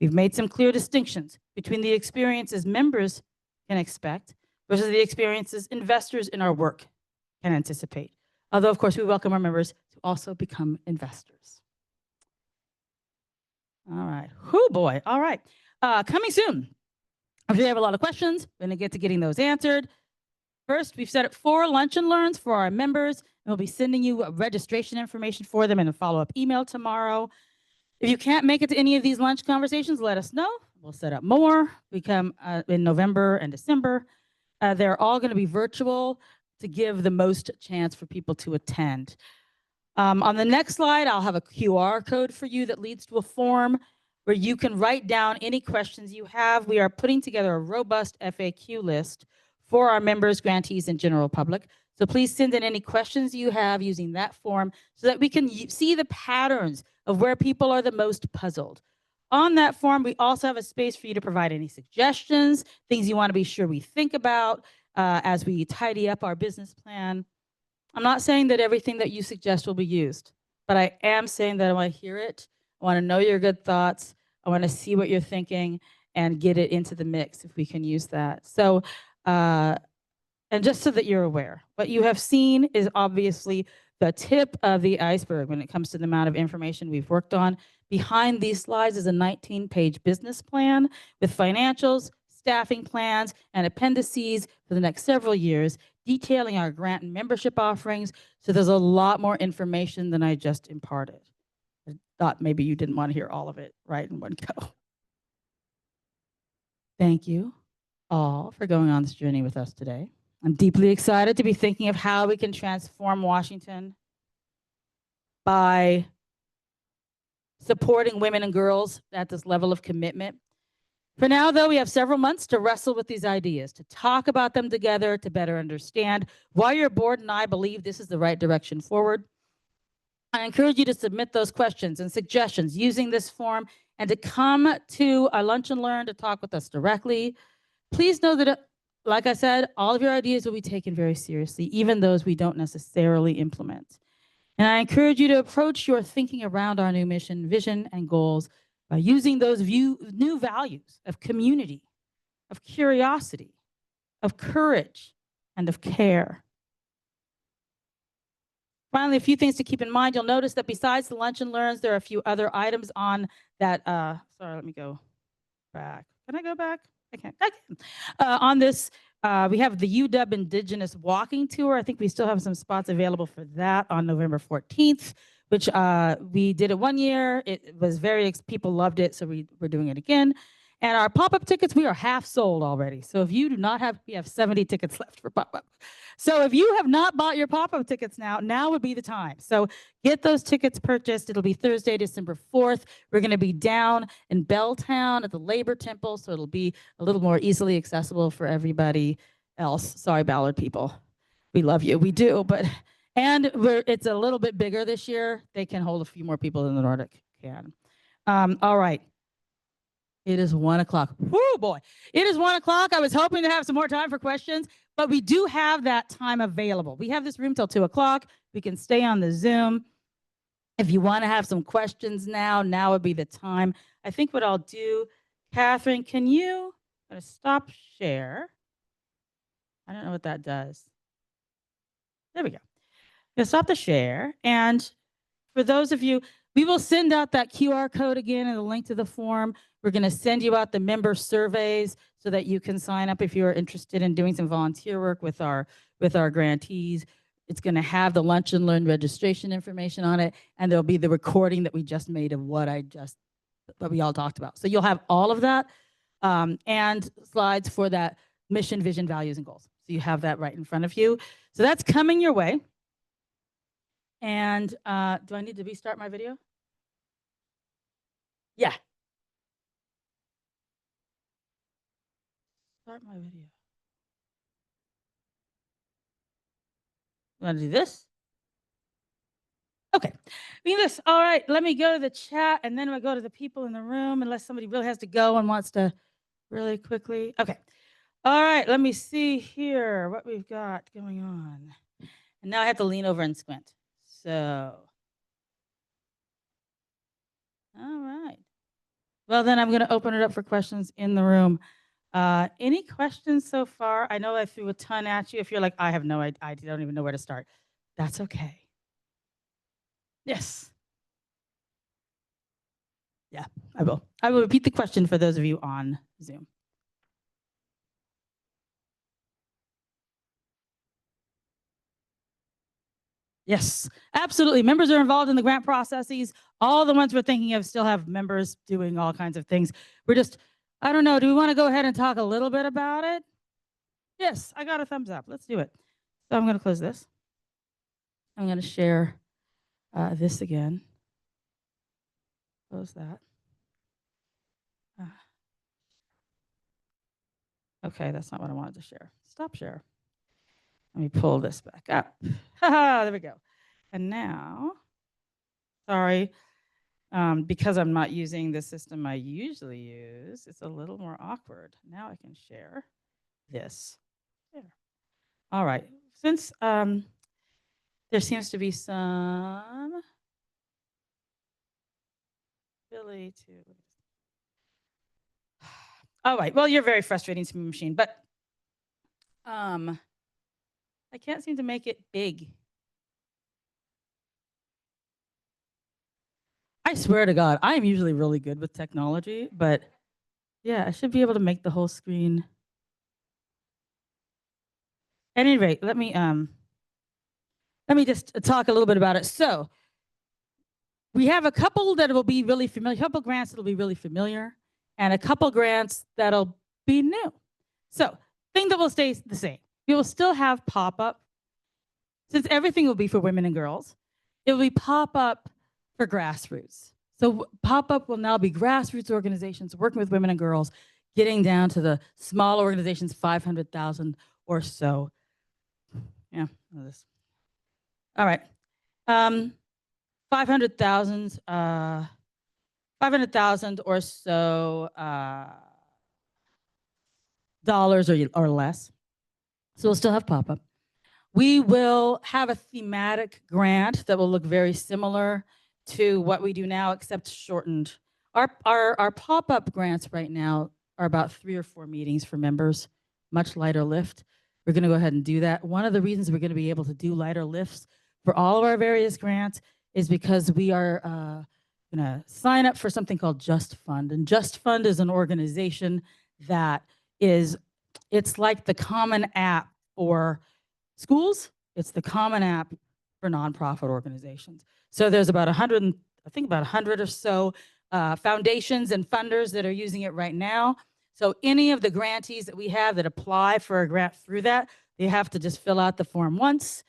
S3: We've made some clear distinctions between the experiences members can expect versus the experiences investors in our work can anticipate. Although, of course, we welcome our members to also become investors. All right. Oh boy. All right. Coming soon. I'm sure you have a lot of questions. We're going to get to getting those answered. First, we've set up 4 lunch and learns for our members, and we'll be sending you registration information for them in a follow-up email tomorrow. If you can't make it to any of these lunch conversations, let us know. We'll set up more. We come in November and December. They're all going to be virtual to give the most chance for people to attend. On the next slide, I'll have a QR code for you that leads to a form where you can write down any questions you have. We are putting together a robust FAQ list for our members, grantees, and general public. So please send in any questions you have using that form so that we can see the patterns of where people are the most puzzled. On that form, we also have a space for you to provide any suggestions, things you want to be sure we think about as we tidy up our business plan. I'm not saying that everything that you suggest will be used, but I am saying that I want to hear it. I want to know your good thoughts. I want to see what you're thinking and get it into the mix if we can use that. So, and just so that you're aware, what you have seen is obviously the tip of the iceberg when it comes to the amount of information we've worked on. Behind these slides is a 19-page business plan with financials, staffing plans, and appendices for the next several years, detailing our grant and membership offerings. So there's a lot more information than I just imparted. I thought maybe you didn't want to hear all of it right in one go. Thank you all for going on this journey with us today. I'm deeply excited to be thinking of how we can transform Washington by supporting women and girls at this level of commitment. For now, though, we have several months to wrestle with these ideas, to talk about them together, to better understand why your board and I believe this is the right direction forward. I encourage you to submit those questions and suggestions using this form and to come to our Lunch and Learn to talk with us directly. Please know that, like I said, all of your ideas will be taken very seriously, even those we don't necessarily implement. And I encourage you to approach your thinking around our new mission, vision, and goals by using those new values of community, of curiosity, of courage, and of care. Finally, a few things to keep in mind. You'll notice that besides the Lunch and Learns, there are a few other items on that. Sorry, let me go back. Can I go back? I can't. On this, we have the UW Indigenous Walking Tour. I think we still have some spots available for that on November 14th, which we did it one year. It was people loved it, so we're doing it again. And our pop-up tickets, we are half sold already. So if you do not have, we have 70 tickets left for pop-up. So if you have not bought your pop-up tickets now would be the time. So get those tickets purchased. It'll be Thursday, December 4th. We're going to be down in Belltown at the Labor Temple, so it'll be a little more easily accessible for everybody else. Sorry, Ballard people. We love you. We do, but it's a little bit bigger this year. They can hold a few more people than the Nordic can. All right. It is 1 o'clock. Whoo, boy. It is 1 o'clock. I was hoping to have some more time for questions, but we do have that time available. We have this room till 2 o'clock. We can stay on the Zoom. If you want to have some questions now would be the time. I think what I'll do, Catherine, I'm going to stop share. I don't know what that does. There we go. I'm going to stop the share. And for those of you, we will send out that QR code again and the link to the form. We're going to send you out the member surveys so that you can sign up if you're interested in doing some volunteer work with our grantees. It's going to have the Lunch and Learn registration information on it, and there'll be the recording that we just made of what we all talked about. So you'll have all of that and slides for that mission, vision, values, and goals. So you have that right in front of you. So that's coming your way. And do I need to restart my video? Yeah. Start my video. You want to do this? Okay. Venus, all right, let me go to the chat and then we'll go to the people in the room unless somebody really has to go and wants to really quickly. Okay. All right, let me see here what we've got going on. And now I have to lean over and squint. So, all right. Well, then I'm going to open it up for questions in the room. Any questions so far? I know I threw a ton at you. If you're like, I have no idea, I don't even know where to start. That's okay. Yes. Yeah, I will. I will repeat the question for those of you on Zoom. Yes, absolutely. Members are involved in the grant processes. All the ones we're thinking of still have members doing all kinds of things. We're just, I don't know, do we want to go ahead and talk a little bit about it? Yes, I got a thumbs up. Let's do it. So I'm going to close this. I'm going to share this again. Close that. Okay, that's not what I wanted to share. Stop share. Let me pull this back up. There we go. And now, sorry, Because I'm not using the system I usually use, it's a little more awkward. Now I can share this. There. All right. Since there seems to be some ability to. All right. Well, you're very frustrating to me, machine, but I can't seem to make it big. I swear to God, I am usually really good with technology, but yeah, I should be able to make the whole screen. At any rate, let me just talk a little bit about it. So we have a couple that will be really familiar, a couple grants that'll be really familiar, and a couple grants that'll be new. So thing that will stay the same. We will still have pop-up. Since everything will be for women and girls, it will be pop-up for grassroots. So pop-up will now be grassroots organizations working with women and girls, getting down to the small organizations, 500,000 or so. Yeah, this. All right. 500,000 or so dollars or less. So we'll still have pop-up. We will have a thematic grant that will look very similar to what we do now, except shortened. Our pop-up grants right now are about 3 or 4 meetings for members, much lighter lift. We're going to go ahead and do that. One of the reasons we're going to be able to do lighter lifts for all of our various grants is because we are going to sign up for something called Just Fund. And Just Fund is an organization that it's like the common app for schools. It's the common app for nonprofit organizations. So there's about 100, I think about 100 or so foundations and funders that are using it right now. So any of the grantees that we have that apply for a grant through that, they have to just fill out the form once.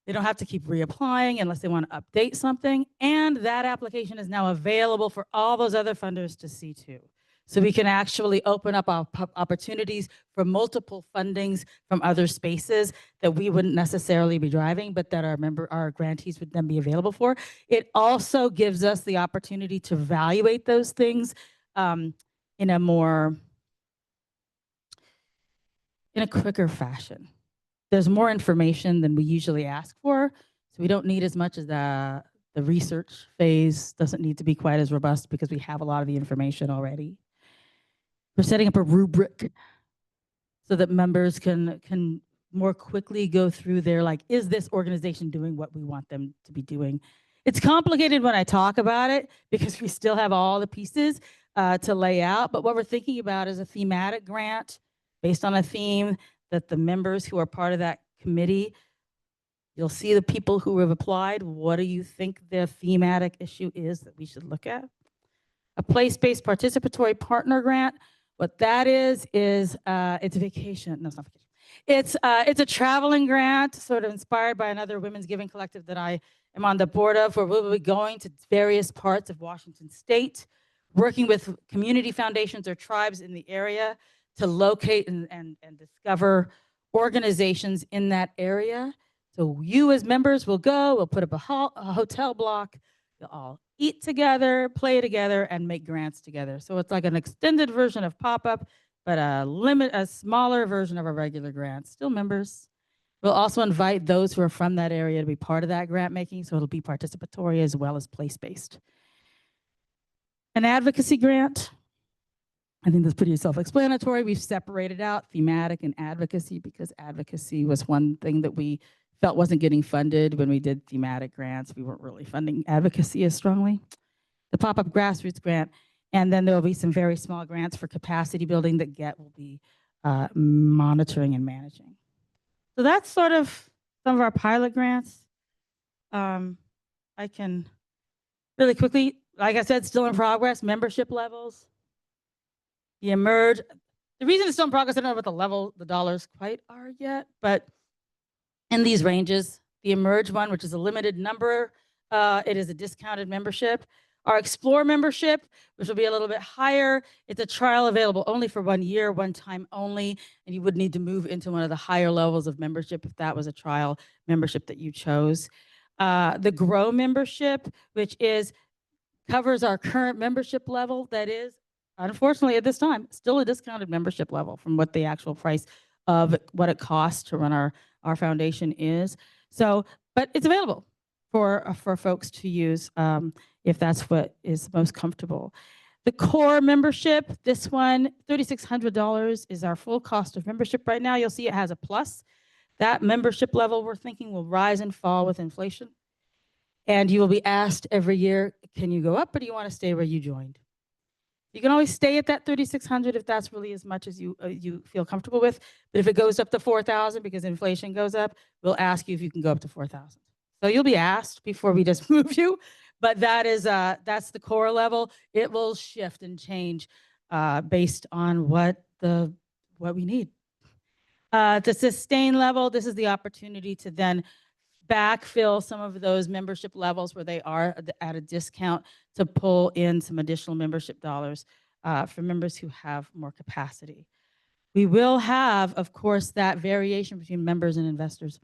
S3: They don't have to keep reapplying unless they want to update something. And that application is now available for all those other funders to see too. So we can actually open up our opportunities for multiple fundings from other spaces that we wouldn't necessarily be driving, but that our grantees would then be available for. It also gives us the opportunity to evaluate those things in a quicker fashion. There's more information than we usually ask for, so we don't need as much as the research phase doesn't need to be quite as robust because we have a lot of the information already. We're setting up a rubric so that members can more quickly go through their, like, is this organization doing what we want them to be doing? It's complicated when I talk about it because we still have all the pieces to lay out, but what we're thinking about is a thematic grant based on a theme that the members who are part of that committee, you'll see the people who have applied. What do you think the thematic issue is that we should look at? A place-based participatory partner grant. What that is it's vacation. No, it's not vacation. It's a traveling grant, sort of inspired by another women's giving collective that I am on the board of, where we'll be going to various parts of Washington State, working with community foundations or tribes in the area to locate and discover organizations in that area. So you as members will go, we'll put up a hotel block, you'll all eat together, play together, and make grants together. So it's like an extended version of pop-up, but a smaller version of a regular grant. Still members. We'll also invite those who are from that area to be part of that grant making, so it'll be participatory as well as place-based. An advocacy grant. I think that's pretty self-explanatory. We've separated out thematic and advocacy because advocacy was one thing that we felt wasn't getting funded when we did thematic grants. We weren't really funding advocacy as strongly. The pop-up grassroots grant, and then there will be some very small grants for capacity building that GET will be monitoring and managing. So that's sort of some of our pilot grants. I can really quickly, like I said, still in progress, membership levels. The Emerge, the reason it's still in progress, I don't know what the dollars quite are yet, but in these ranges, the Emerge one, which is a limited number, it is a discounted membership. Our Explore membership, which will be a little bit higher, it's a trial available only for 1 year, one time only, and you would need to move into one of the higher levels of membership if that was a trial membership that you chose. The Grow membership, which is covers our current membership level. That is, unfortunately, at this time, still a discounted membership level from what the actual price of what it costs to run our foundation is. So, but it's available for folks to use if that's what is most comfortable. The core membership, this one, $3,600 is our full cost of membership right now. You'll see it has a plus. That membership level we're thinking will rise and fall with inflation. And you will be asked every year, can you go up or do you want to stay where you joined? You can always stay at that 3,600 if that's really as much as you feel comfortable with. But if it goes up to 4,000 because inflation goes up, we'll ask you if you can go up to 4,000. So you'll be asked before we just move you. But that is that's the core level. It will shift and change based on what we need. The sustain level, this is the opportunity to then backfill some of those membership levels where they are at a discount to pull in some additional membership dollars for members who have more capacity. We will have, of course, that variation between members and investors.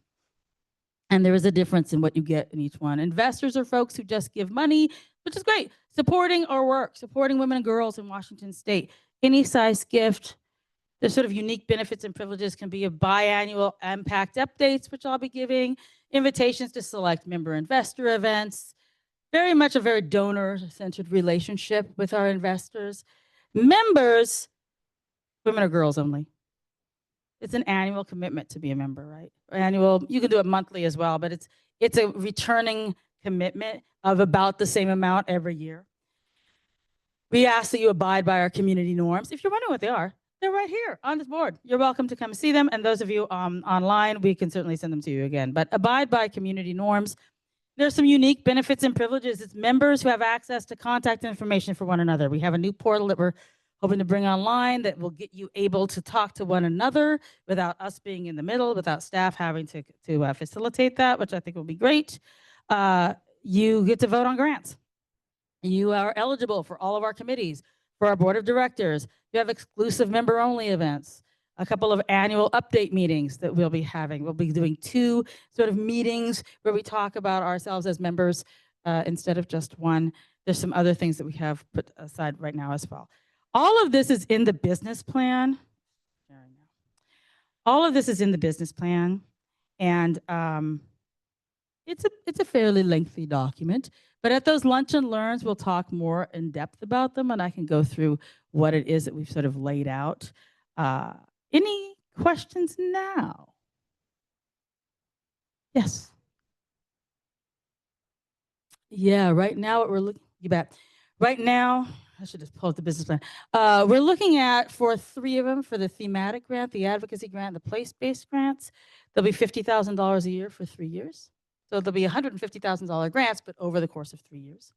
S3: And there is a difference in what you get in each one. Investors are folks who just give money, which is great, supporting our work, supporting women and girls in Washington State. Any size gift. The sort of unique benefits and privileges can be a biannual impact updates, which I'll be giving, invitations to select member investor events, very much a very donor-centered relationship with our investors. Members, women or girls only. It's an annual commitment to be a member, right? Annual, you can do it monthly as well, but it's a returning commitment of about the same amount every year. We ask that you abide by our community norms. If you're wondering what they are, they're right here on this board. You're welcome to come see them. And those of you online, we can certainly send them to you again. But abide by community norms. There's some unique benefits and privileges. It's members who have access to contact information for one another. We have a new portal that we're hoping to bring online that will get you able to talk to one another without us being in the middle, without staff having to facilitate that, which I think will be great. You get to vote on grants. You are eligible for all of our committees, for our board of directors. You have exclusive member-only events, a couple of annual update meetings that we'll be having. We'll be doing 2 sort of meetings where we talk about ourselves as members instead of just one. There's some other things that we have put aside right now as well. All of this is in the business plan. All of this is in the business plan, and it's a fairly lengthy document. But at those lunch and learns, we'll talk more in depth about them, and I can go through what it is that we've sort of laid out. Any questions now? Yes. Yeah, right now what we're looking, you bet. Right now, I should just pull up the business plan. We're looking at, for 3 of them, for the thematic grant, the advocacy grant, the place-based grants, there'll be $50,000 a year for 3 years. So there'll be $150,000 grants, but over the course of 3 years.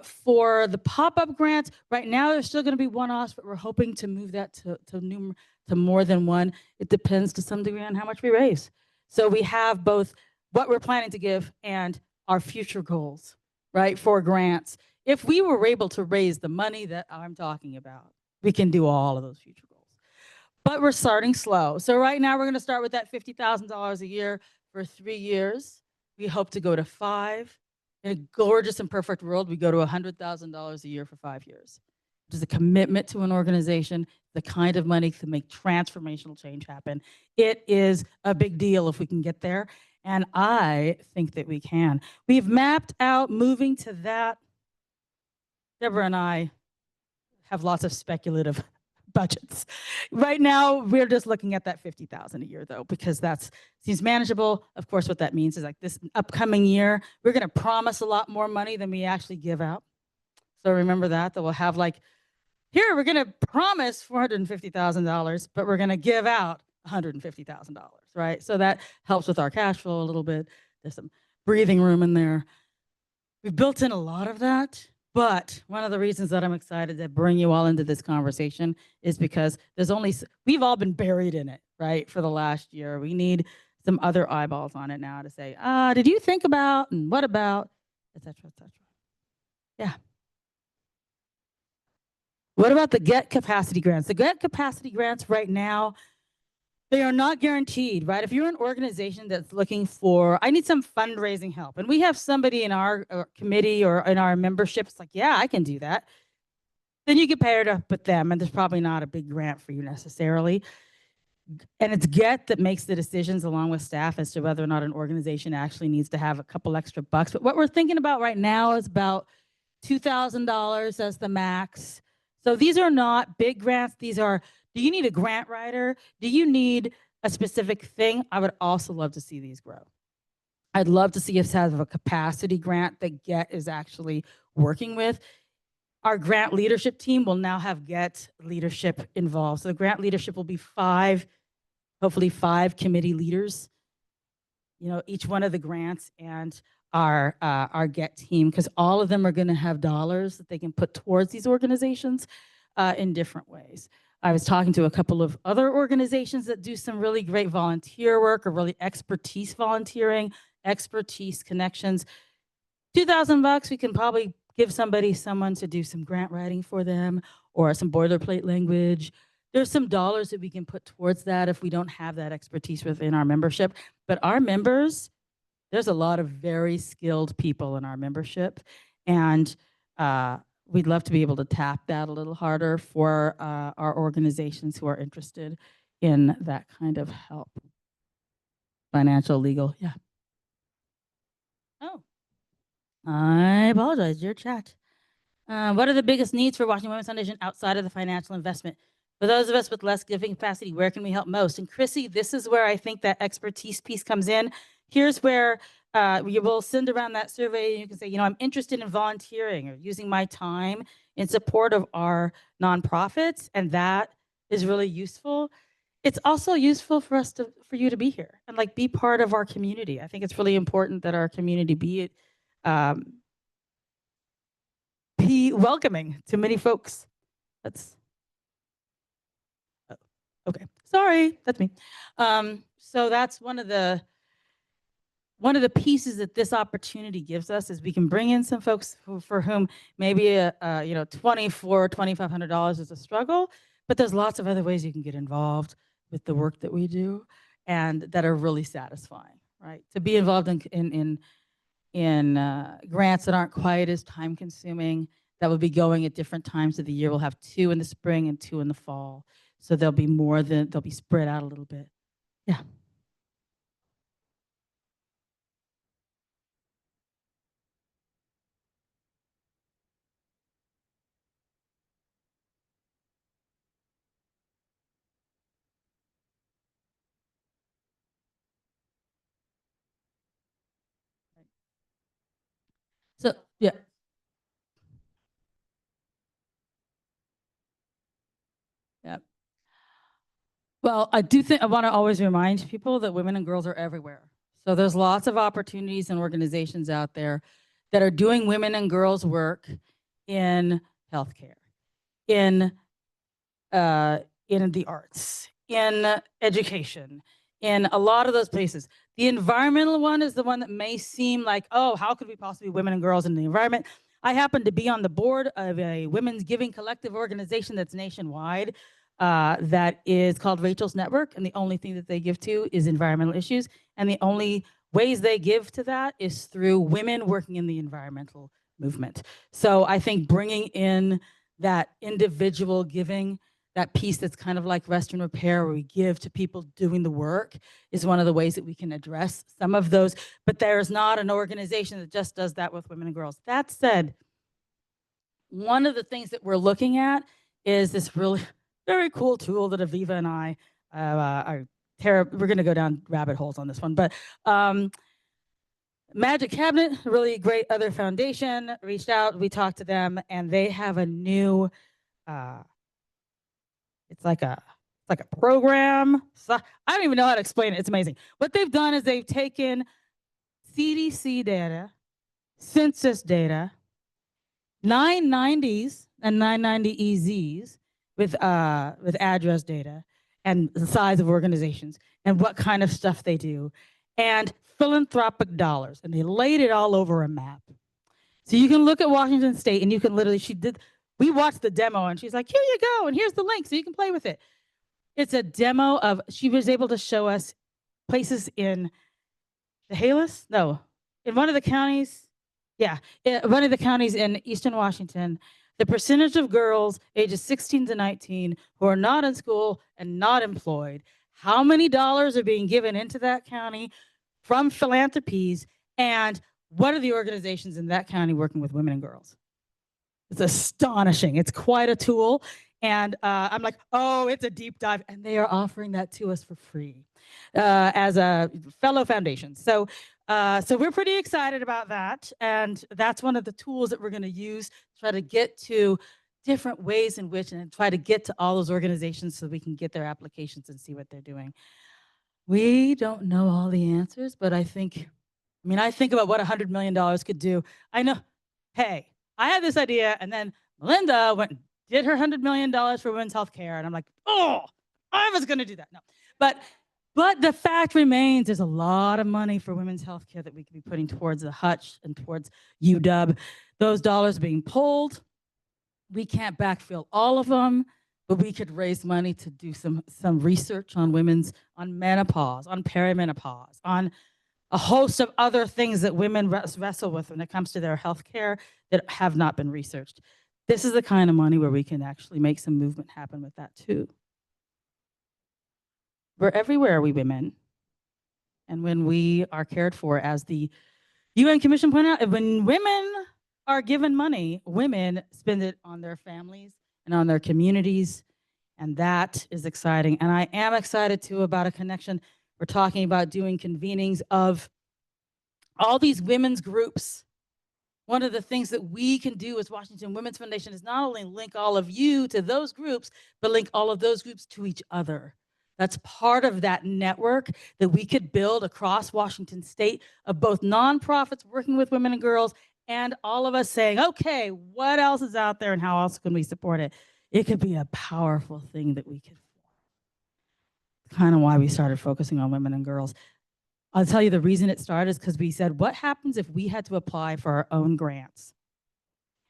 S3: For the pop-up grants, right now there's still going to be one-offs, but we're hoping to move that to more than one. It depends to some degree on how much we raise. So we have both what we're planning to give and our future goals, right, for grants. If we were able to raise the money that I'm talking about, we can do all of those future goals. But we're starting slow. So right now we're going to start with that $50,000 a year for 3 years. We hope to go to 5. In a gorgeous and perfect world, we go to $100,000 a year for 5 years, which is a commitment to an organization, the kind of money to make transformational change happen. It is a big deal if we can get there, and I think that we can. We've mapped out moving to that. Deborah and I have lots of speculative budgets. Right now, we're just looking at that $50,000 a year, though, because that seems manageable. Of course, what that means is like this upcoming year, we're going to promise a lot more money than we actually give out. So remember that we'll have like, here, we're going to promise $450,000, but we're going to give out $150,000, right? So that helps with our cash flow a little bit. There's some breathing room in there. We've built in a lot of that. But one of the reasons that I'm excited to bring you all into this conversation is because we've all been buried in it, right, for the last year. We need some other eyeballs on it now to say, did you think about, and what about, et cetera, et cetera. Yeah. What about the GET capacity grants? The GET capacity grants right now, They are not guaranteed, right? If you're an organization that's looking for, I need some fundraising help, and we have somebody in our committee or in our membership, it's like, yeah, I can do that. Then you get paired up with them, and there's probably not a big grant for you necessarily. And it's GET that makes the decisions along with staff as to whether or not an organization actually needs to have a couple extra bucks. But what we're thinking about right now is about $2,000 as the max. So these are not big grants. These are, do you need a grant writer? Do you need a specific thing? I would also love to see these grow. I'd love to see us have a capacity grant that GET is actually working with. Our grant leadership team will now have GET leadership involved. So the grant leadership will be hopefully five committee leaders, each one of the grants and our GET team, because all of them are going to have dollars that they can put towards these organizations in different ways. I was talking to a couple of other organizations that do some really great volunteer work or really expertise volunteering, expertise connections. $2,000, we can probably give someone to do some grant writing for them or some boilerplate language. There's some dollars that we can put towards that if we don't have that expertise within our membership. But our members, there's a lot of very skilled people in our membership. And we'd love to be able to tap that a little harder for our organizations who are interested in that kind of help. Financial, legal, yeah. Oh, I apologize, your chat. What are the biggest needs for Washington Women's Foundation outside of the financial investment? For those of us with less giving capacity, where can we help most? And Chrissy, this is where I think that expertise piece comes in. Here's where we will send around that survey and you can say, I'm interested in volunteering or using my time in support of our nonprofits, and that is really useful. It's also useful for us for you to be here and be part of our community. I think it's really important that our community be welcoming to many folks. Okay, sorry, that's me. So that's one of the pieces that this opportunity gives us is we can bring in some folks for whom maybe $2,500 is a struggle, but there's lots of other ways you can get involved with the work that we do and that are really satisfying, right? To be involved in grants that aren't quite as time consuming, that will be going at different times of the year. We'll have 2 in the spring and 2 in the fall. So they'll be they'll be spread out a little bit. Yeah. So, yeah. Yeah. Well, I do think I want to always remind people that women and girls are everywhere. So there's lots of opportunities and organizations out there that are doing women and girls work in healthcare, in the arts, in education, in a lot of those places. The environmental one is the one that may seem like, oh, how could we possibly be women and girls in the environment? I happen to be on the board of a women's giving collective organization that's nationwide that is called Rachel's Network. And the only thing that they give to is environmental issues. And the only ways they give to that is through women working in the environmental movement. So I think bringing in that individual giving, that piece that's kind of like Western Repair, where we give to people doing the work, is one of the ways that we can address some of those. But there's not an organization that just does that with women and girls. That said, one of the things that we're looking at is this really very cool tool that Aviva and I we're going to go down rabbit holes on this one, but Magic Cabinet, really great other foundation, reached out, we talked to them, and they have a new it's like a program. So I don't even know how to explain it. It's amazing. What they've done is they've taken CDC data, census data, 990s and 990 EZs with address data and the size of organizations and what kind of stuff they do, and philanthropic dollars, and they laid it all over a map. So you can look at Washington State and you can literally, we watched the demo and she's like, here you go, and here's the link so you can play with it. It's a demo of, she was able to show us places in the Halas? No, in one of the counties. Yeah, one of the counties in Eastern Washington, the percentage of girls ages 16 to 19 who are not in school and not employed, how many dollars are being given into that county from philanthropies, and what are the organizations in that county working with women and girls? It's astonishing. It's quite a tool. And I'm like, oh, it's a deep dive. And they are offering that to us for free as a fellow foundation. So we're pretty excited about that. And that's one of the tools that we're going to use to try to get to different ways in which, and try to get to all those organizations so we can get their applications and see what they're doing. We don't know all the answers, but I think about what $100 million could do. I know, hey, I had this idea, and then Melinda went and did her $100 million for women's health care. And I'm like, oh, I was going to do that. No, but the fact remains, there's a lot of money for women's health care that we could be putting towards the Hutch and towards UW. Those dollars being pulled. We can't backfill all of them, but we could raise money to do some research on on menopause, on perimenopause, on a host of other things that women wrestle with when it comes to their health care that have not been researched. This is the kind of money where we can actually make some movement happen with that too. We're everywhere, we women. And when we are cared for, as the UN Commission pointed out, when women are given money, women spend it on their families and on their communities. And that is exciting. And I am excited too about a connection. We're talking about doing convenings of all these women's groups. One of the things that we can do as Washington Women's Foundation is not only link all of you to those groups, but link all of those groups to each other. That's part of that network that we could build across Washington state of both nonprofits working with women and girls, and all of us saying, okay, what else is out there and how else can we support it? It could be a powerful thing that we could form. Kind of why we started focusing on women and girls. I'll tell you the reason it started is because we said, what happens if we had to apply for our own grants?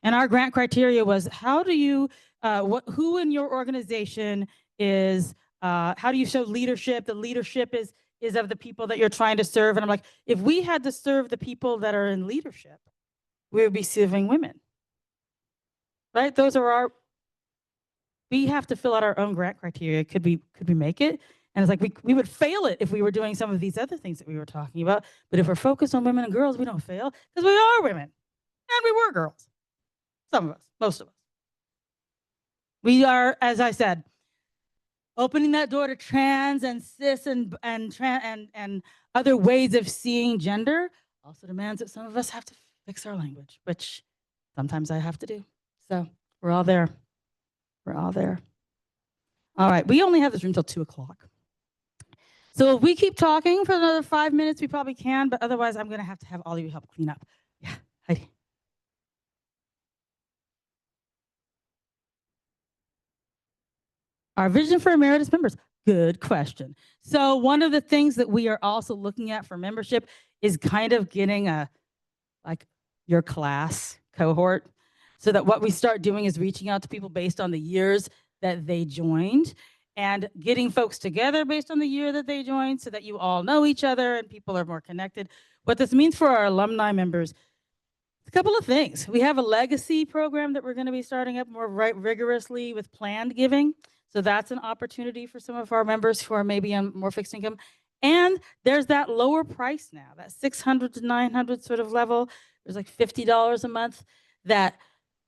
S3: And our grant criteria was, how do you, who in your organization is, how do you show leadership? The leadership is of the people that you're trying to serve. And I'm like, if we had to serve the people that are in leadership, we would be serving women, right? Those are we have to fill out our own grant criteria. Could we make it? And it's like, we would fail it if we were doing some of these other things that we were talking about. But if we're focused on women and girls, we don't fail because we are women and we were girls. Some of us, most of us. We are, as I said, opening that door to trans and cis and other ways of seeing gender also demands that some of us have to fix our language, which sometimes I have to do. So we're all there. We're all there. All right, we only have this room until 2 o'clock. So if we keep talking for another 5 minutes, we probably can, but otherwise I'm gonna have to have all of you help clean up. Yeah, Heidi. Our vision for emeritus members, good question. So one of the things that we are also looking at for membership is kind of getting like your class cohort, so that what we start doing is reaching out to people based on the years that they joined and getting folks together based on the year that they joined so that you all know each other and people are more connected. What this means for our alumni members, a couple of things. We have a legacy program that we're going to be starting up more rigorously with planned giving. So that's an opportunity for some of our members who are maybe on more fixed income. And there's that lower price now, that $600 to $900 sort of level. There's like $50 a month that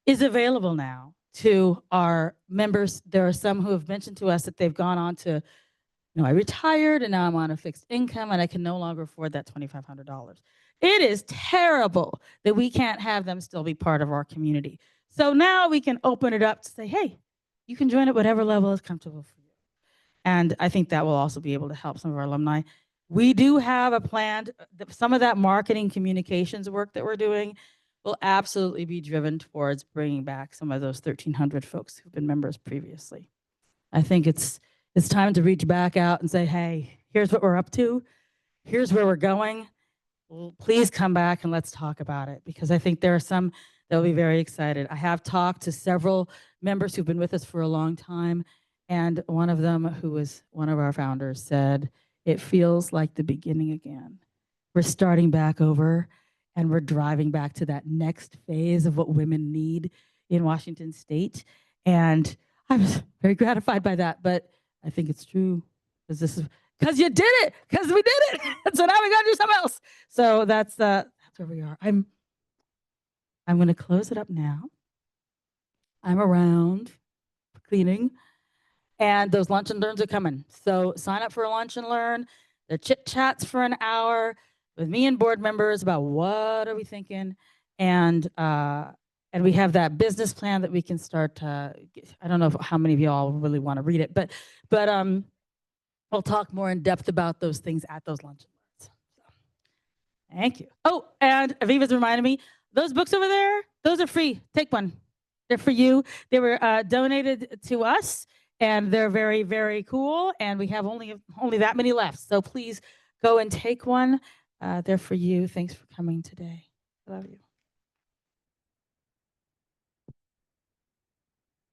S3: is available now to our members. There are some who have mentioned to us that they've gone on to, I retired and now I'm on a fixed income and I can no longer afford that $2,500. It is terrible that we can't have them still be part of our community. So now we can open it up to say, hey, you can join at whatever level is comfortable for you. And I think that will also be able to help some of our alumni. We do have a plan, some of that marketing communications work that we're doing will absolutely be driven towards bringing back some of those 1,300 folks who've been members previously. I think it's time to reach back out and say, hey, here's what we're up to. Here's where we're going. Well, please come back and let's talk about it, because I think there are some that will be very excited. I have talked to several members who've been with us for a long time, And one of them, who was one of our founders, said, "It feels like the beginning again. We're starting back over and we're driving back to that next phase of what women need in Washington State." And I was very gratified by that, but I think it's true because you did it, because we did it. So now we got to do something else. So that's where we are. I'm going to close it up now. I'm around for cleaning, and those lunch and learns are coming. So sign up for a lunch and learn. The chit chats for an hour with me and board members about what are we thinking, and we have that business plan that we can start. I don't know how many of you all really want to read it, but we'll talk more in depth about those things at those lunch and learns. So, thank you. Oh, and Aviva's reminded me, those books over there, those are free. Take one. They're for you. They were donated to us, and they're very, very cool. And we have only that many left. So please go and take one. They're for you. Thanks for coming today. I love you.